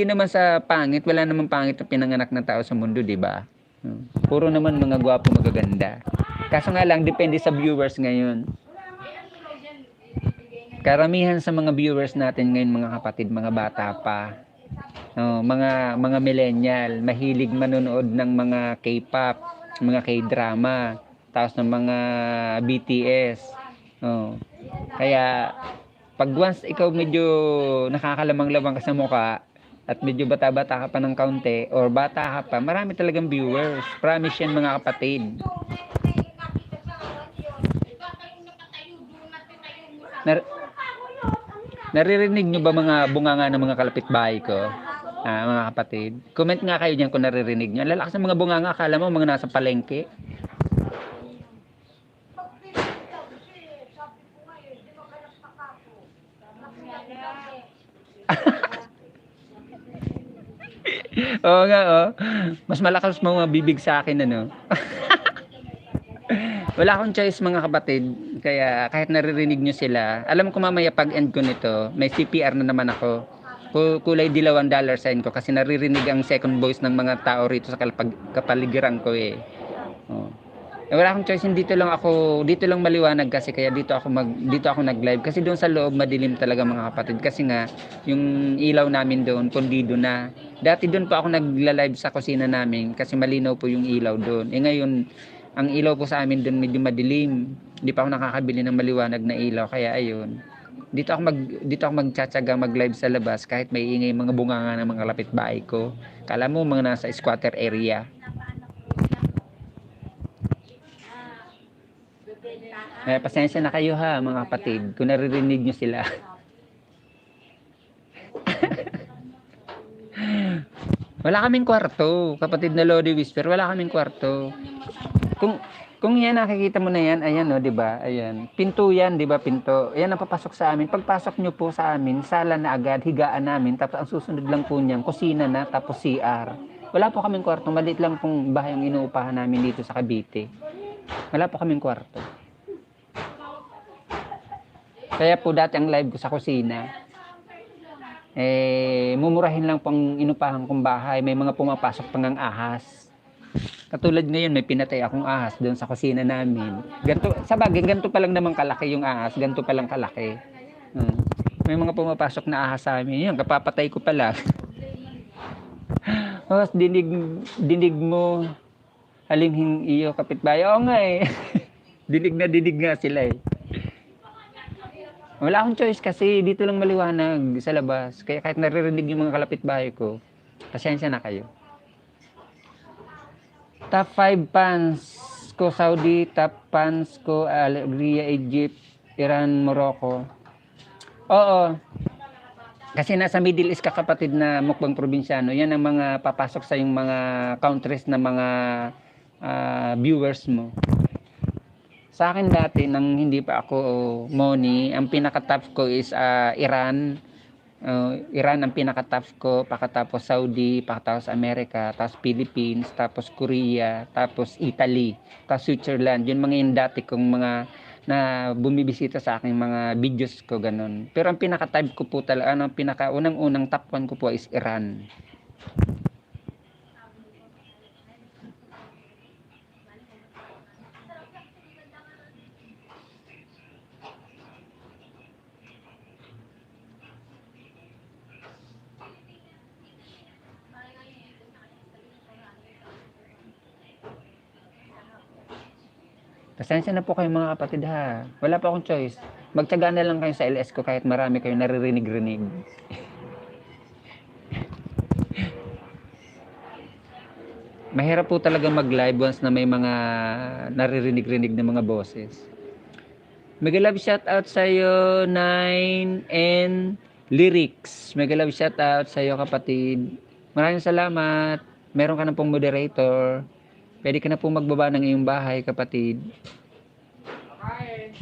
S2: naman sa pangit. Wala namang pangit na pinanganak na tao sa mundo, di ba? Puro naman mga gwapo, magaganda. Kaso nga lang, depende sa viewers ngayon. Karamihan sa mga viewers natin ngayon, mga kapatid, mga bata pa. Mga millennial, mahilig manonood ng mga K-pop, mga K-drama, tapos ng mga BTS. Kaya pag once ikaw medyo nakakalamang-lamang ka sa mukha at medyo bata-bata ka pa ng kaunti or bata ka pa, marami talagang viewers. Promise yan, mga kapatid. Naririnig nyo ba mga bunganga ng mga kalapit bahay ko? Mga kapatid. Comment nga kayo dyan kung naririnig nyo. Lalakas ng mga bunganga, akala mo mga nasa palengke. Oo nga, oh. Mas malakas mga bibig sa akin, ano. Wala akong choice mga kapatid. Kaya kahit naririnig nyo sila, alam ko mamaya pag end ko nito, may CPR na naman ako. Kulay dilaw ang dollar sign ko kasi naririnig ang second voice ng mga tao rito sa kapaligiran ko eh. Oh. Eh, wala akong choice, dito lang maliwanag kasi kaya dito ako nag-live kasi doon sa loob madilim talaga mga kapatid kasi nga yung ilaw namin doon pundido na. Dati doon pa ako nagla-live sa kusina namin kasi malinaw po yung ilaw doon. Eh ngayon, ang ilaw po sa amin doon medyo madilim. Hindi pa ako nakakabili ng maliwanag na ilaw kaya ayun. Dito ako magtsatsaga mag-live sa labas kahit may ingay mga bunganga ng mga kapitbahay ko. Kala mo mga nasa squatter area. Pasensya na kayo ha mga kapatid kung naririnig nyo sila. Wala kaming kwarto, kapatid na Lodi Whisper, wala kaming kwarto. Kung yan nakikita mo na yan, ayan oh, 'di ba? Ayan. Pinto 'yan, 'di ba? Pinto. Ayan ang papasok sa amin. Pagpasok nyo po sa amin, sala na agad, higaan namin, tapos ang susunod lang po niyan, kusina na, tapos CR. Wala po kaming kwarto, maliit lang pong bahay ang inuupahan namin dito sa Cavite. Wala po kaming kwarto. Kaya po dati ang live ko sa kusina, mumurahin lang pang inupahan kong bahay. May mga pumapasok pang ahas. Katulad ngayon, may pinatay akong ahas doon sa kusina namin. Ganito pa lang naman kalaki yung ahas. Ganito pa lang kalaki. May mga pumapasok na ahas sa amin. Yan, kapapatay ko pala. Tapos dinig mo, halinghing iyo kapitbahay. Oo nga eh. dinig nga sila eh. Wala akong choice kasi dito lang maliwanag sa labas. Kaya kahit naririnig yung mga kalapitbahay ko, pasensya na kayo. Top 5 fans ko Saudi, top fans ko Algeria, Egypt, Iran, Morocco. Oo. Kasi nasa Middle East ka kapatid na mukbang probinsyano. Yan ang mga papasok sa yung mga countries na mga viewers mo. Sa akin dati, nang hindi pa ako money, ang pinaka-top ko is Iran. Iran ang pinaka-top ko, pakatapos Saudi, pakatapos Amerika, tapos Philippines, tapos Korea, tapos Italy, tapos Switzerland. Yun mga yung dati kong mga na bumibisita sa aking mga videos ko, ganun. Pero ang pinaka-top ko po talaga, unang top 1 ko po is Iran. Pasensya na po kayo mga kapatid ha. Wala pa akong choice. Magtyaga na lang kayo sa LS ko kahit marami kayo naririnig-rinig. Mahirap po talaga mag-live once na may mga naririnig-rinig na mga boses. Mega love shoutout sa iyo, 9 and Lyrics. Mega love shoutout sa iyo kapatid. Maraming salamat. Meron ka na pong moderator. Pwede ka na pong magbaba ng iyong bahay kapatid. Okay.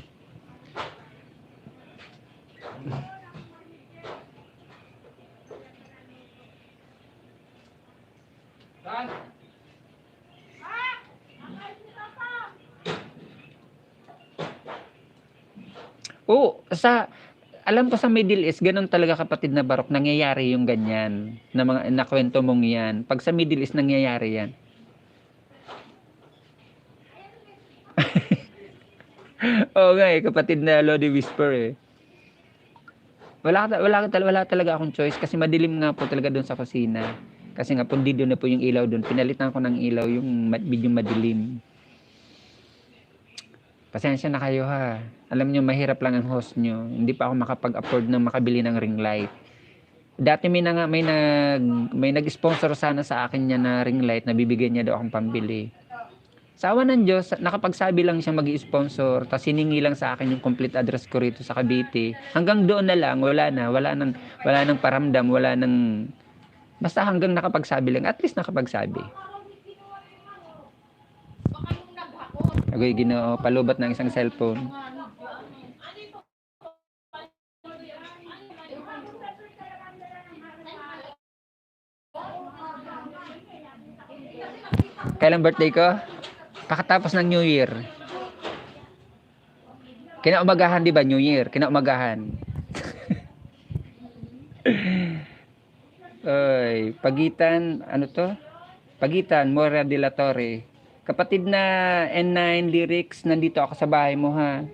S2: Alam ko sa Middle East, ganun talaga kapatid na barok, nangyayari yung ganyan, na mga nakwento mong yan. Pag sa Middle East, nangyayari yan. Oo nga eh, kapatid na Lodi Whisper eh. Wala talaga akong choice kasi madilim nga po talaga doon sa kusina. Kasi nga pundido na po yung ilaw doon. Pinalitan ko ng ilaw yung medyo madilim. Pasensya na kayo ha. Alam nyo, mahirap lang ang host nyo. Hindi pa ako makapag-afford ng makabili ng ring light. Dati may nag-sponsor sana sa akin niya na ring light na bibigyan niya daw akong pambili. Sa awa ng Diyos, nakapagsabi lang siya mag-sponsor, tapos hiningi lang sa akin yung complete address ko rito sa Cavite. Hanggang doon na lang, wala nang paramdam, basta hanggang nakapagsabi lang, at least nakapagsabi. Agoy, Ginoo, palubat ng isang cellphone. Kailan birthday ko? Pakatapos ng New Year. Kinaumagahan, di ba? New Year. Kinaumagahan. Oy, Pagitan, ano to? Pagitan, Mora de la Torre. Kapatid na N9 Lyrics, nandito ako sa bahay mo ha.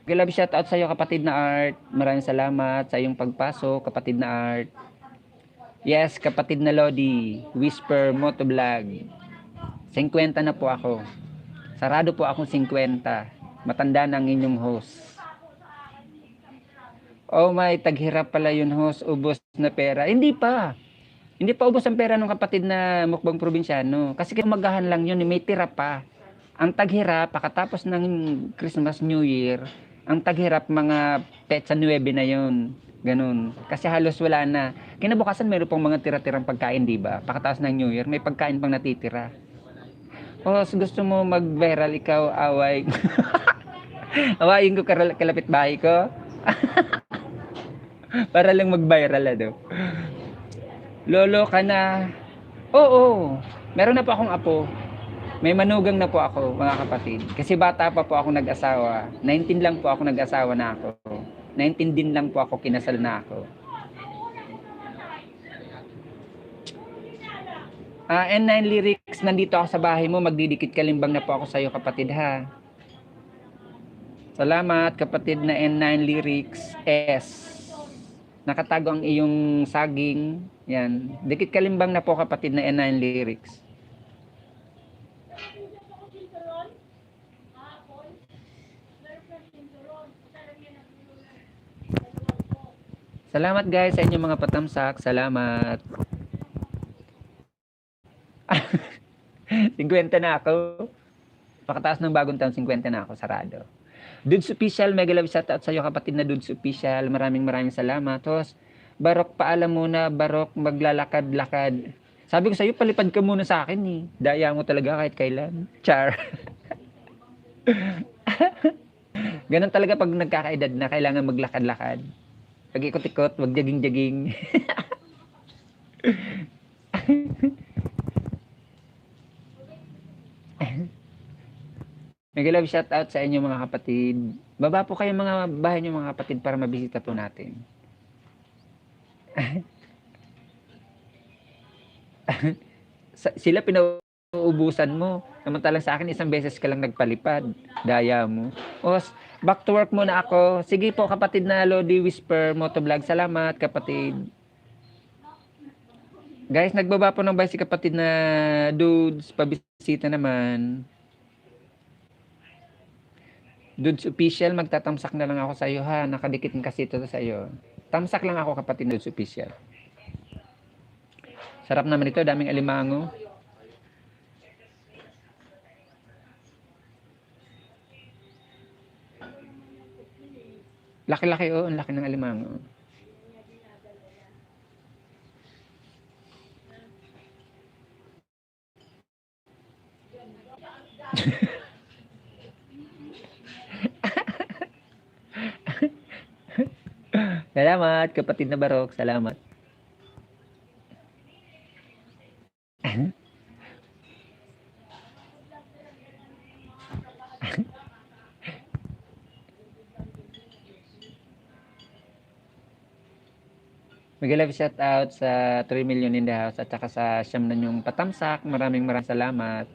S2: Love shout out sa iyo kapatid na Art. Maraming salamat sa iyong pagpasok, kapatid na Art. Yes, kapatid na Lodi, Whisper Motovlog. 50 na po ako. Sarado po akong 50. Matanda na ang inyong host. Oh my, taghirap pala yun host, ubos na pera. Hindi pa. Hindi pa ubos ang pera ng kapatid na mukbang probinsyano. Kasi kumagahan lang yun, may tira pa. Ang taghirap, pakatapos ng Christmas New Year, ang taghirap mga petsa 9 na yun. Ganun. Kasi halos wala na. Kinabukasan meron pong mga tira-tirang pagkain, di ba? Pakatapos ng New Year, may pagkain pang natitira. Host, gusto mo mag-viral ikaw, away. Awayin ko kalapit bahay ko. Para lang mag-viral ano. Lolo ka na. Oo. Meron na po akong apo. May manugang na po ako, mga kapatid. Kasi bata pa po ako nag-asawa. 19 lang po ako nag-asawa na ako. 19 din lang po ako kinasal na ako. N9 Lyrics, nandito ako sa bahay mo. Magdidikit kalimbang na po ako sa iyo, kapatid ha. Salamat, kapatid na N9 Lyrics S. Nakatago ang iyong saging. Yan. Dikit kalimbang na po, kapatid na N9 Lyrics. Salamat guys sa inyong mga patamsak. Salamat. 50 na ako. Pakataas ng bagong taon, 50 na ako. Sarado. Dudes Official, mega love shoutout sa iyo, kapatid na Dudes Official. Maraming salamat. Tos, Barok, paalam muna. Barok, maglalakad-lakad. Sabi ko sa iyo, palipad ka muna sa akin eh. Daya mo talaga kahit kailan. Char. Ganun talaga pag nagkakaedad na kailangan maglakad-lakad. Pag ikot-ikot, wag jaging-jaging. Mega love shout out sa inyo mga kapatid. Baba po kayo mga bahay niyo mga kapatid para mabisita po natin. Sila pinauubusan mo. Samantalang sa akin isang beses ka lang nagpalipad. Daya mo. Back to work muna ako. Sige po kapatid na Lodi Whisper Motovlog. Salamat kapatid. Guys, nagbaba po ng bahay si kapatid na Dudes. Pabisita naman. Dudes Official, magtatamsak na lang ako sa iyo ha. Nakadikit kasi ito sa iyo. Tamsak lang ako kapatid Dudes Official. Sarap naman ito, daming alimango. Laki-laki oh, ang laki ng alimango. Salamat, kapatid na Barok. Salamat. Mag-love shout out sa 3 million in the house at saka sa siyam na yung patamsak. Maraming salamat.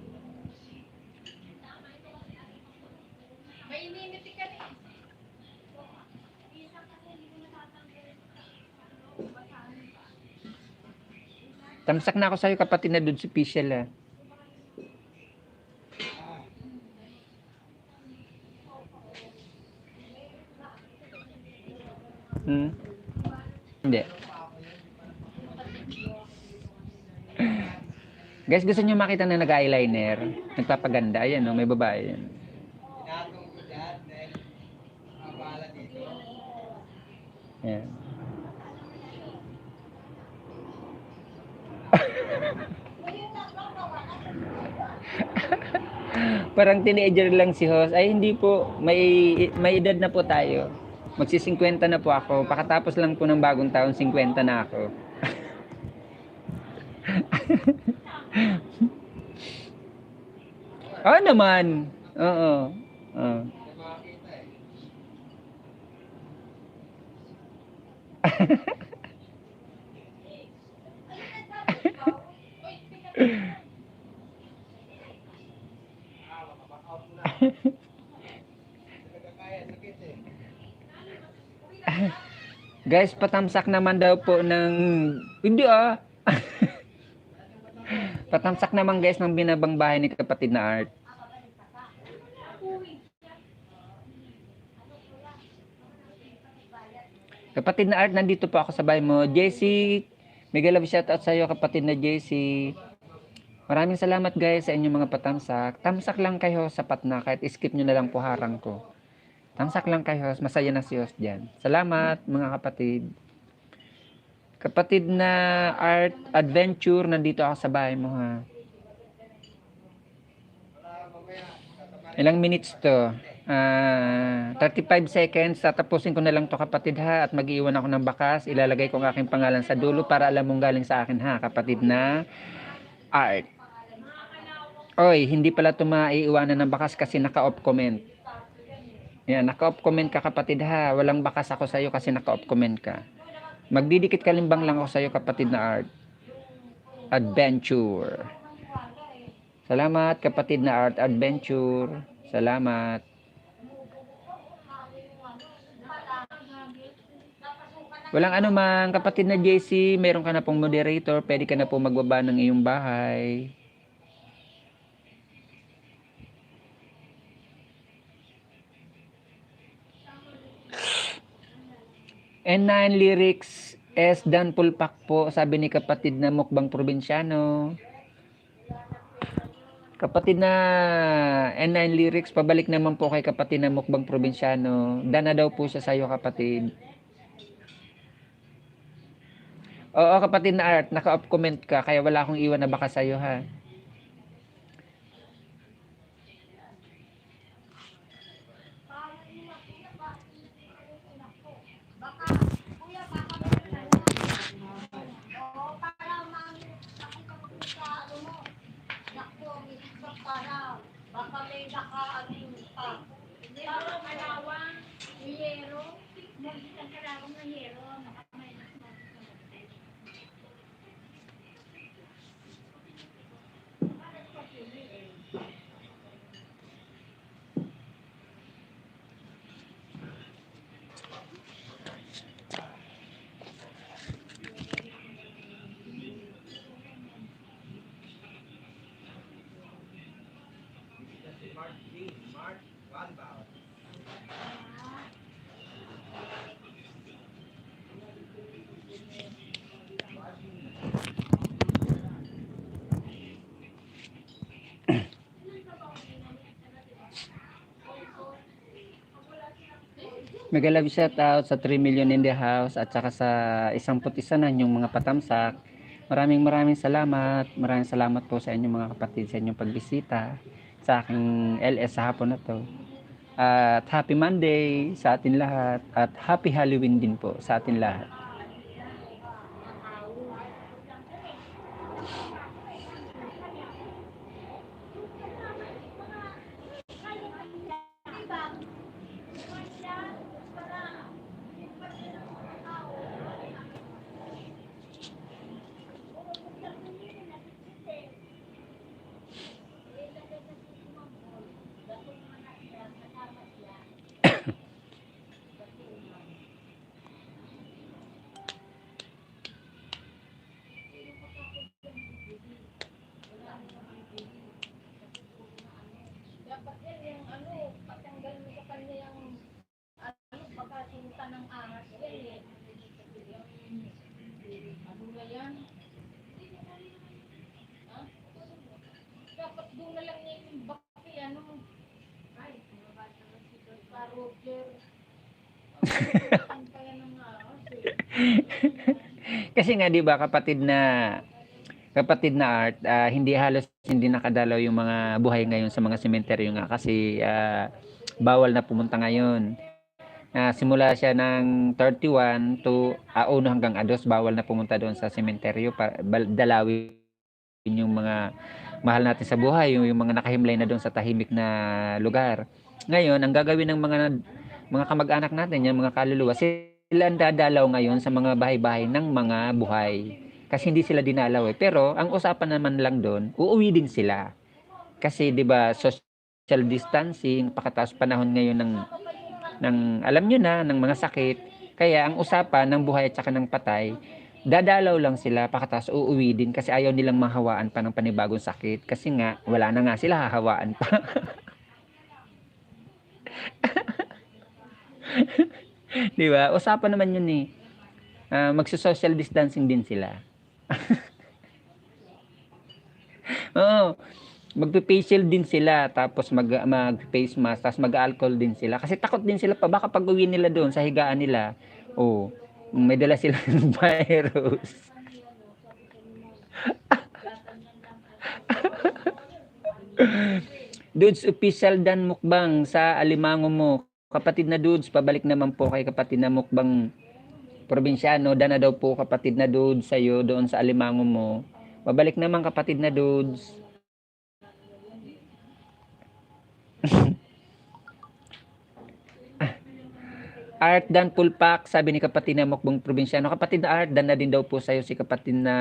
S2: Tamsak na ako sa iyo kapatid na Dudes Official ah. Hindi. Guys, gusto niyo makita na nag-eyeliner? Nagpapaganda. Ayan, no? May babae yan. Ayan. Parang teenager lang si host. Ay, hindi po. May edad na po tayo. Magsi-50 na po ako. Pakatapos lang po ng bagong taon, 50 na ako. 50 Naman. Oo. Oo. Guys, patamsak naman daw po ng hindi patamsak naman guys ng binabang bahay ni kapatid na Art. Kapatid na Art, nandito po ako sa bahay mo. JC, mega love shoutout sa iyo kapatid na JC. Maraming salamat guys sa inyong mga patamsak. Tamsak lang kayo, sapat na. Kahit skip nyo na lang po harang ko. Tamsak lang kayo, masaya na si Host dyan. Salamat mga kapatid. Kapatid na Art Adventure, nandito ako sa bahay mo ha. Ilang minutes to? 35 seconds. Tatapusin ko na lang to kapatid ha. At mag-iwan ako ng bakas. Ilalagay ko ang aking pangalan sa dulo para alam mong galing sa akin ha. Kapatid na Art. Oy, hindi pala ito maiiwanan ng bakas kasi naka-off comment. Yan, naka-off comment ka kapatid ha. Walang bakas ako sa iyo kasi naka-off comment ka. Magdidikit kalimbang lang ako sa iyo kapatid na Art Adventure. Salamat kapatid na Art Adventure. Salamat. Walang anuman kapatid na JC, meron ka na pong moderator, pwede ka na po magbaba ng iyong bahay. N9 lyrics S Dan Pulpak po, sabi ni kapatid na mukbang probinsyano. Kapatid na N9 lyrics, pabalik naman po kay kapatid na mukbang probinsyano. Dana daw po siya sa iyo kapatid. Oo kapatid na Art, naka-off comment ka, kaya wala akong iwan na baka sa iyo ha. Mega love shout out sa 3 million in the house at saka sa 11 na yung mga patamsak. Maraming salamat. Maraming salamat po sa inyong mga kapatid sa inyong pagbisita sa aking LS sa hapon na to. At happy Monday sa atin lahat at happy Halloween din po sa atin lahat. Kasi nga 'di ba kapatid na Art, hindi halos hindi nakadalaw yung mga buhay ngayon sa mga sementeryo nga kasi bawal na pumunta ngayon. Simula siya ng 31 to 1 hanggang 2 bawal na pumunta doon sa sementeryo para dalawin yung mga mahal natin sa buhay, yung mga nakahimlay na doon sa tahimik na lugar. Ngayon, ang gagawin ng mga kamag-anak natin, yung mga kaluluwa, sila ang dadalaw ngayon sa mga bahay-bahay ng mga buhay. Kasi hindi sila dinalaw eh. Pero ang usapan naman lang doon, uuwi din sila. Kasi 'di ba social distancing, pakataas panahon ngayon ng alam niyo na ng mga sakit. Kaya ang usapan ng buhay at saka ng patay, dadalaw lang sila pakataas uuwi din kasi ayaw nilang mahawaan pa ng panibagong sakit kasi nga wala na nga sila hahawaan pa. 'Di ba? Usapan naman 'yun eh. Magso-social distancing din sila. Oo. Magpe-facial din sila tapos mag-face mask tapos mag-alcohol din sila kasi takot din sila pa baka pag-uwi nila doon sa higaan nila may dala silang virus. Dudes, official dan mukbang sa alimango mo. Kapatid na Dudes, pabalik naman po kay kapatid na mukbang probinsyano. Dana daw po kapatid na Dudes sa'yo doon sa alimango mo. Pabalik naman kapatid na Dudes. Art Dan Pulpak, sabi ni kapatid na mukbang probinsyano. Kapatid na Art, dan na din daw po sa'yo si kapatid na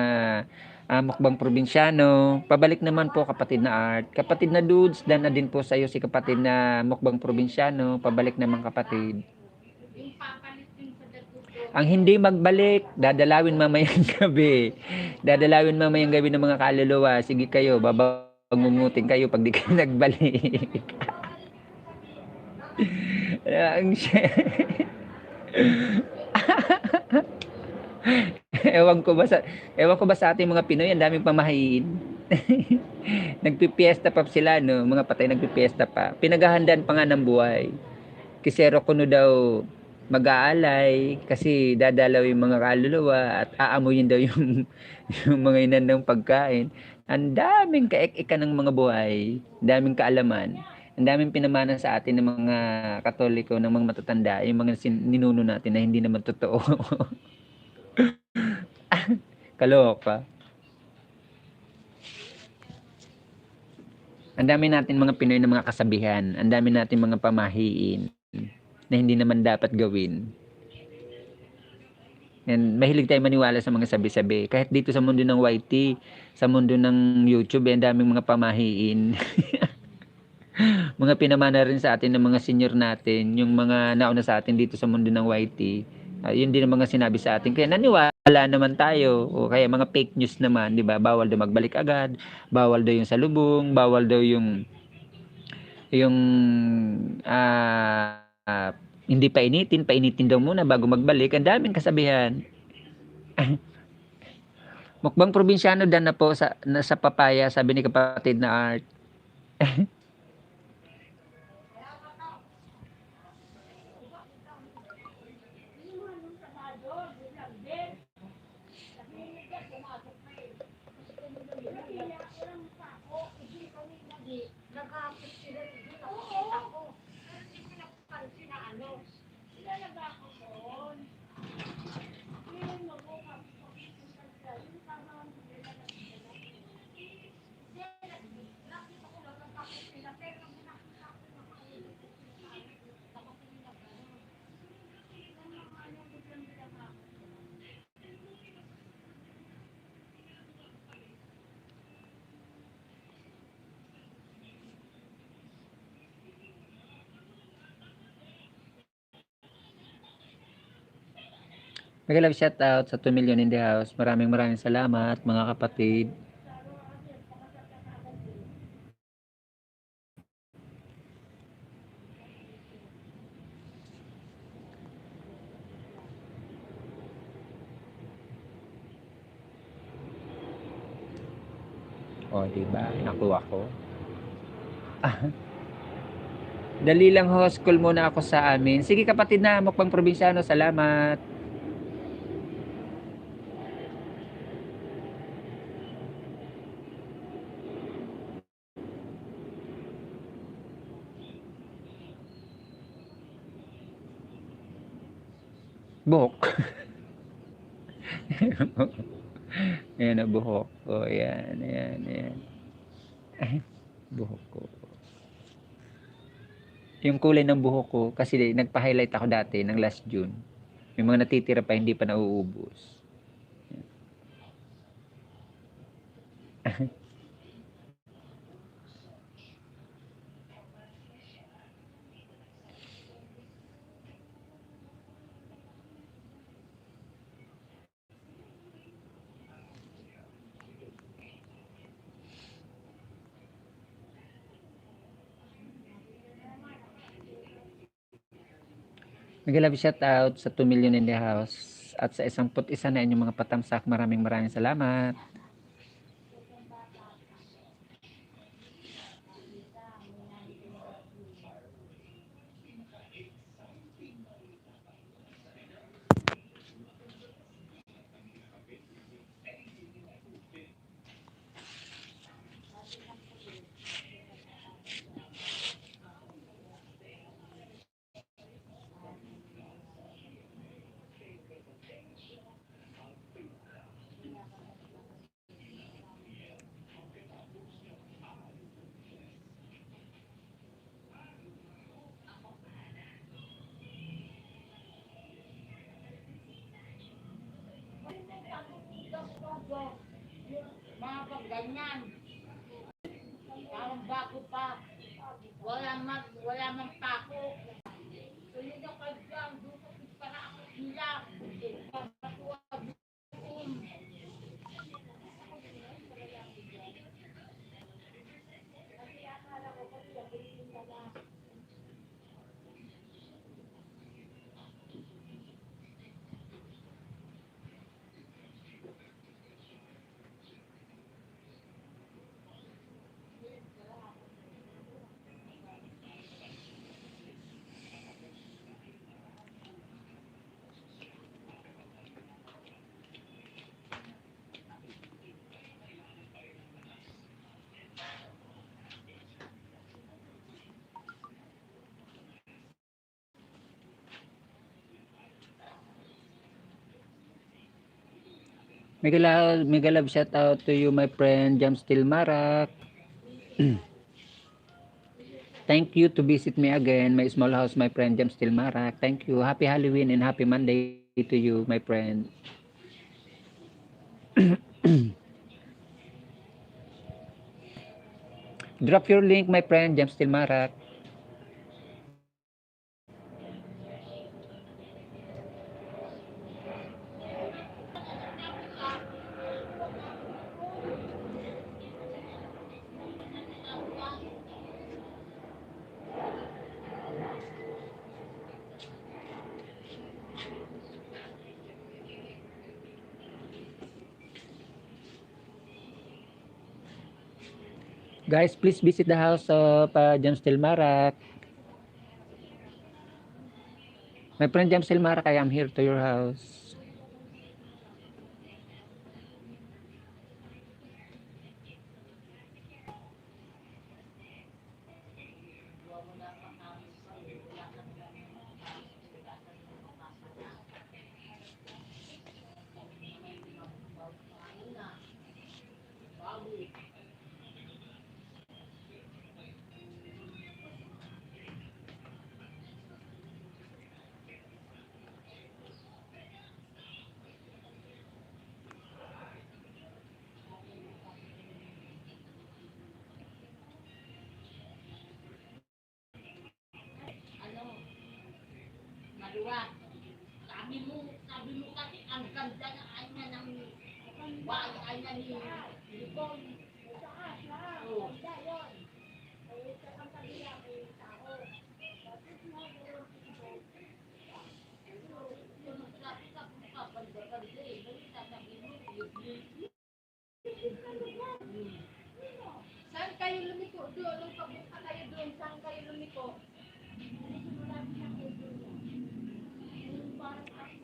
S2: mukbang probinsyano. Pabalik naman po kapatid na Art. Kapatid na Dudes, dan na din po sa'yo si kapatid na mukbang probinsyano. Pabalik naman kapatid. Ang hindi magbalik, dadalawin mamayang gabi. Dadalawin mamayang gabi ng mga kaluluwa. Sige kayo, babangungutin kayo pag di kayo nagbalik. Ang ewan ko ba sa ating mga Pinoy, ang daming pamahiin. Nagpipiesta pa sila, no? Mga patay nagpipiesta pa. Pinaghahandaan pa nga ng buhay. Kisero kuno daw mag-aalay kasi dadalaw yung mga kaluluwa at aamuyin daw yung mga inandang pagkain. Ang daming kaek-eka ng mga buhay, daming kaalaman. Ang daming pinamana sa atin ng mga Katoliko, ng mga matatanda, yung mga ninuno natin na hindi naman totoo. Kaloka. Ang dami natin mga Pinoy na mga kasabihan, ang dami natin mga pamahiin na hindi naman dapat gawin. And mahilig tayo maniwala sa mga sabi-sabi. Kahit dito sa mundo ng YT, sa mundo ng YouTube, ang daming mga pamahiin. Mga pinamana rin sa atin ng mga senior natin, yung mga nauna sa atin dito sa mundo ng YT. Yun din ang mga sinabi sa atin. Kaya naniwala naman tayo. O kaya mga fake news naman, di ba? Bawal daw magbalik agad, bawal daw yung salubong, bawal daw yung hindi painitin daw muna bago magbalik. Ang daming kasabihan. Mukbang probinsyano dan na po sa papaya, sabi ni kapatid na Art. Mag-love shout out sa 2 million in the house. Maraming salamat mga kapatid. O, diba? Nakuha ko. Dali lang ho, school muna ako sa amin. Sige kapatid na, mukbang probinsyano, salamat. Bok. Ayan ang buhok ko. Ayan, ayan, ayan. Ay, buhok ko. Yung kulay ng buhok ko, kasi nagpa-highlight ako dati ng last June. May mga natitira pa, hindi pa nauubos. Nag-love shout out sa 2 million in the house at sa 11 na inyong mga patamsak. Maraming salamat.
S3: Mga pag ganyan, parang bago pa, wala mang pako. Sunod ang kagyan, dukot para ako nila. Matuwa doon.
S2: Mega love shout out to you, my friend Jam Still Marak. Thank you to visit me again, my small house, my friend Jam Still Marak. Thank you. Happy Halloween and happy Monday to you, my friend. Drop your link, my friend Jam Still Marak. Guys, please visit the house of Jam Still Marak. My friend Jam Still Marak, I am here to your house.
S3: Maluwag. Sabi mo kasi ang ganda ng anya ng anya ni Lipon. Oh. Saan kayo lumiko doon? Nung papunta kayo doon, saan kayo lumiko?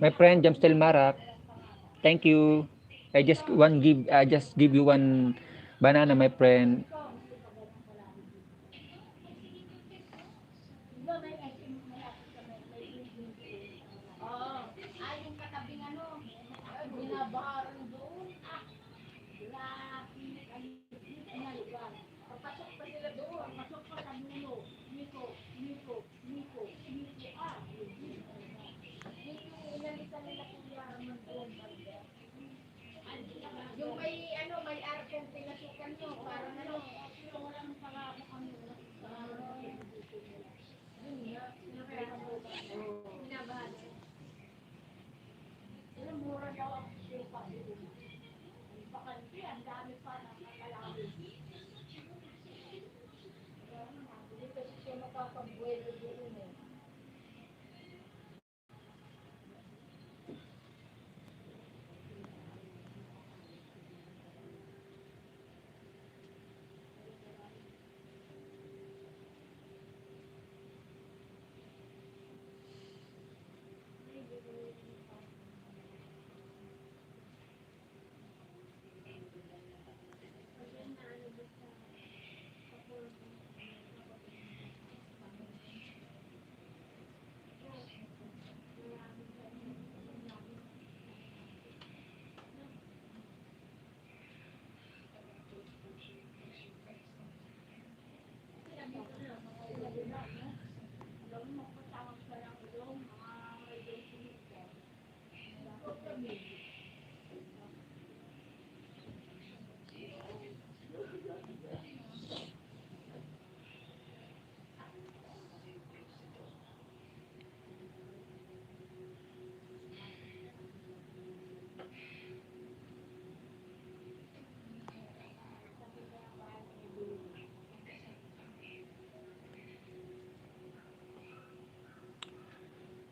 S2: My friend Jam Still Marak, thank you. I just give you one banana, my friend.
S3: Oo. Ay, yung katabing ano, binabaharan doon. Papasok pa sila doon, pasok pa sa dulo. Miko, Miko, Miko, Miko, yun yung inalitan nila kuya doon. Yung may ano, may arken pinasukan mo, parang ano, walang pangako kami. Yun nga, pinabahan. Ilang mura daw ang suka doon. Ang bakanti, ang dami pa nakakalawin. Hindi kasi siya makapagbuelo doon eh.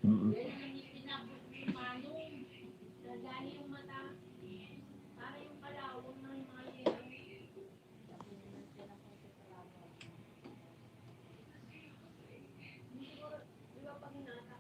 S2: Mm.
S3: Yan ang itinabot ni Manong. Nagani yung mata. Para yung kalawang ng mga yelo. Hindi siguro, di ba pag hinata?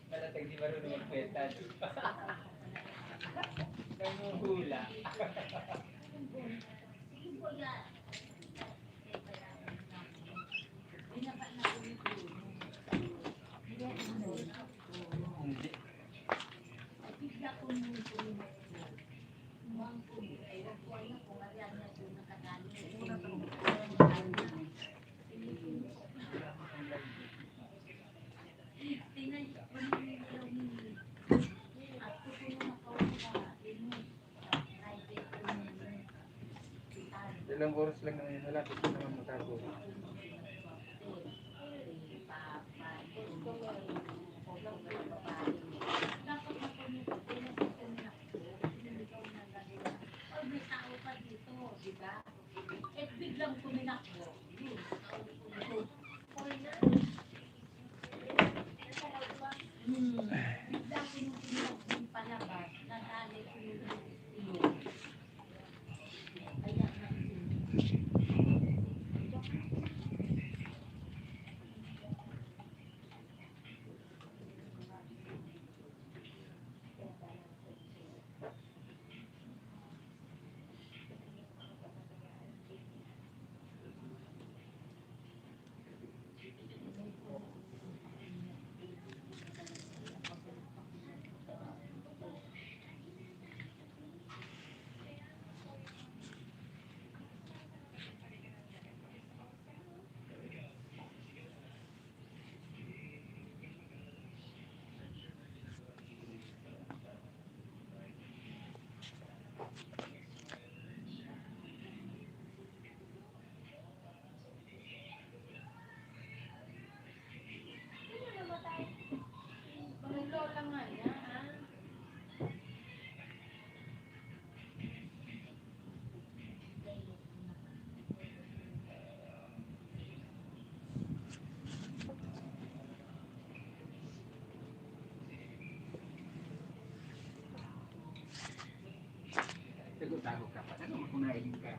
S1: Malatag di marunong magkwenta. Nanguhula. Hindi. Ilang oras lang naman yun. Malapit na naman matago.
S3: Dapat nakunin ko, pag may tao pa dito, di ba? Eh, biglang tuminakbo. Yun. Biglang tinutinakbo yung palabas, nagalit yung iyo. Kaya mga lola nga yan, ha?
S1: Tago-tago ka pa. Ano, kumain ka.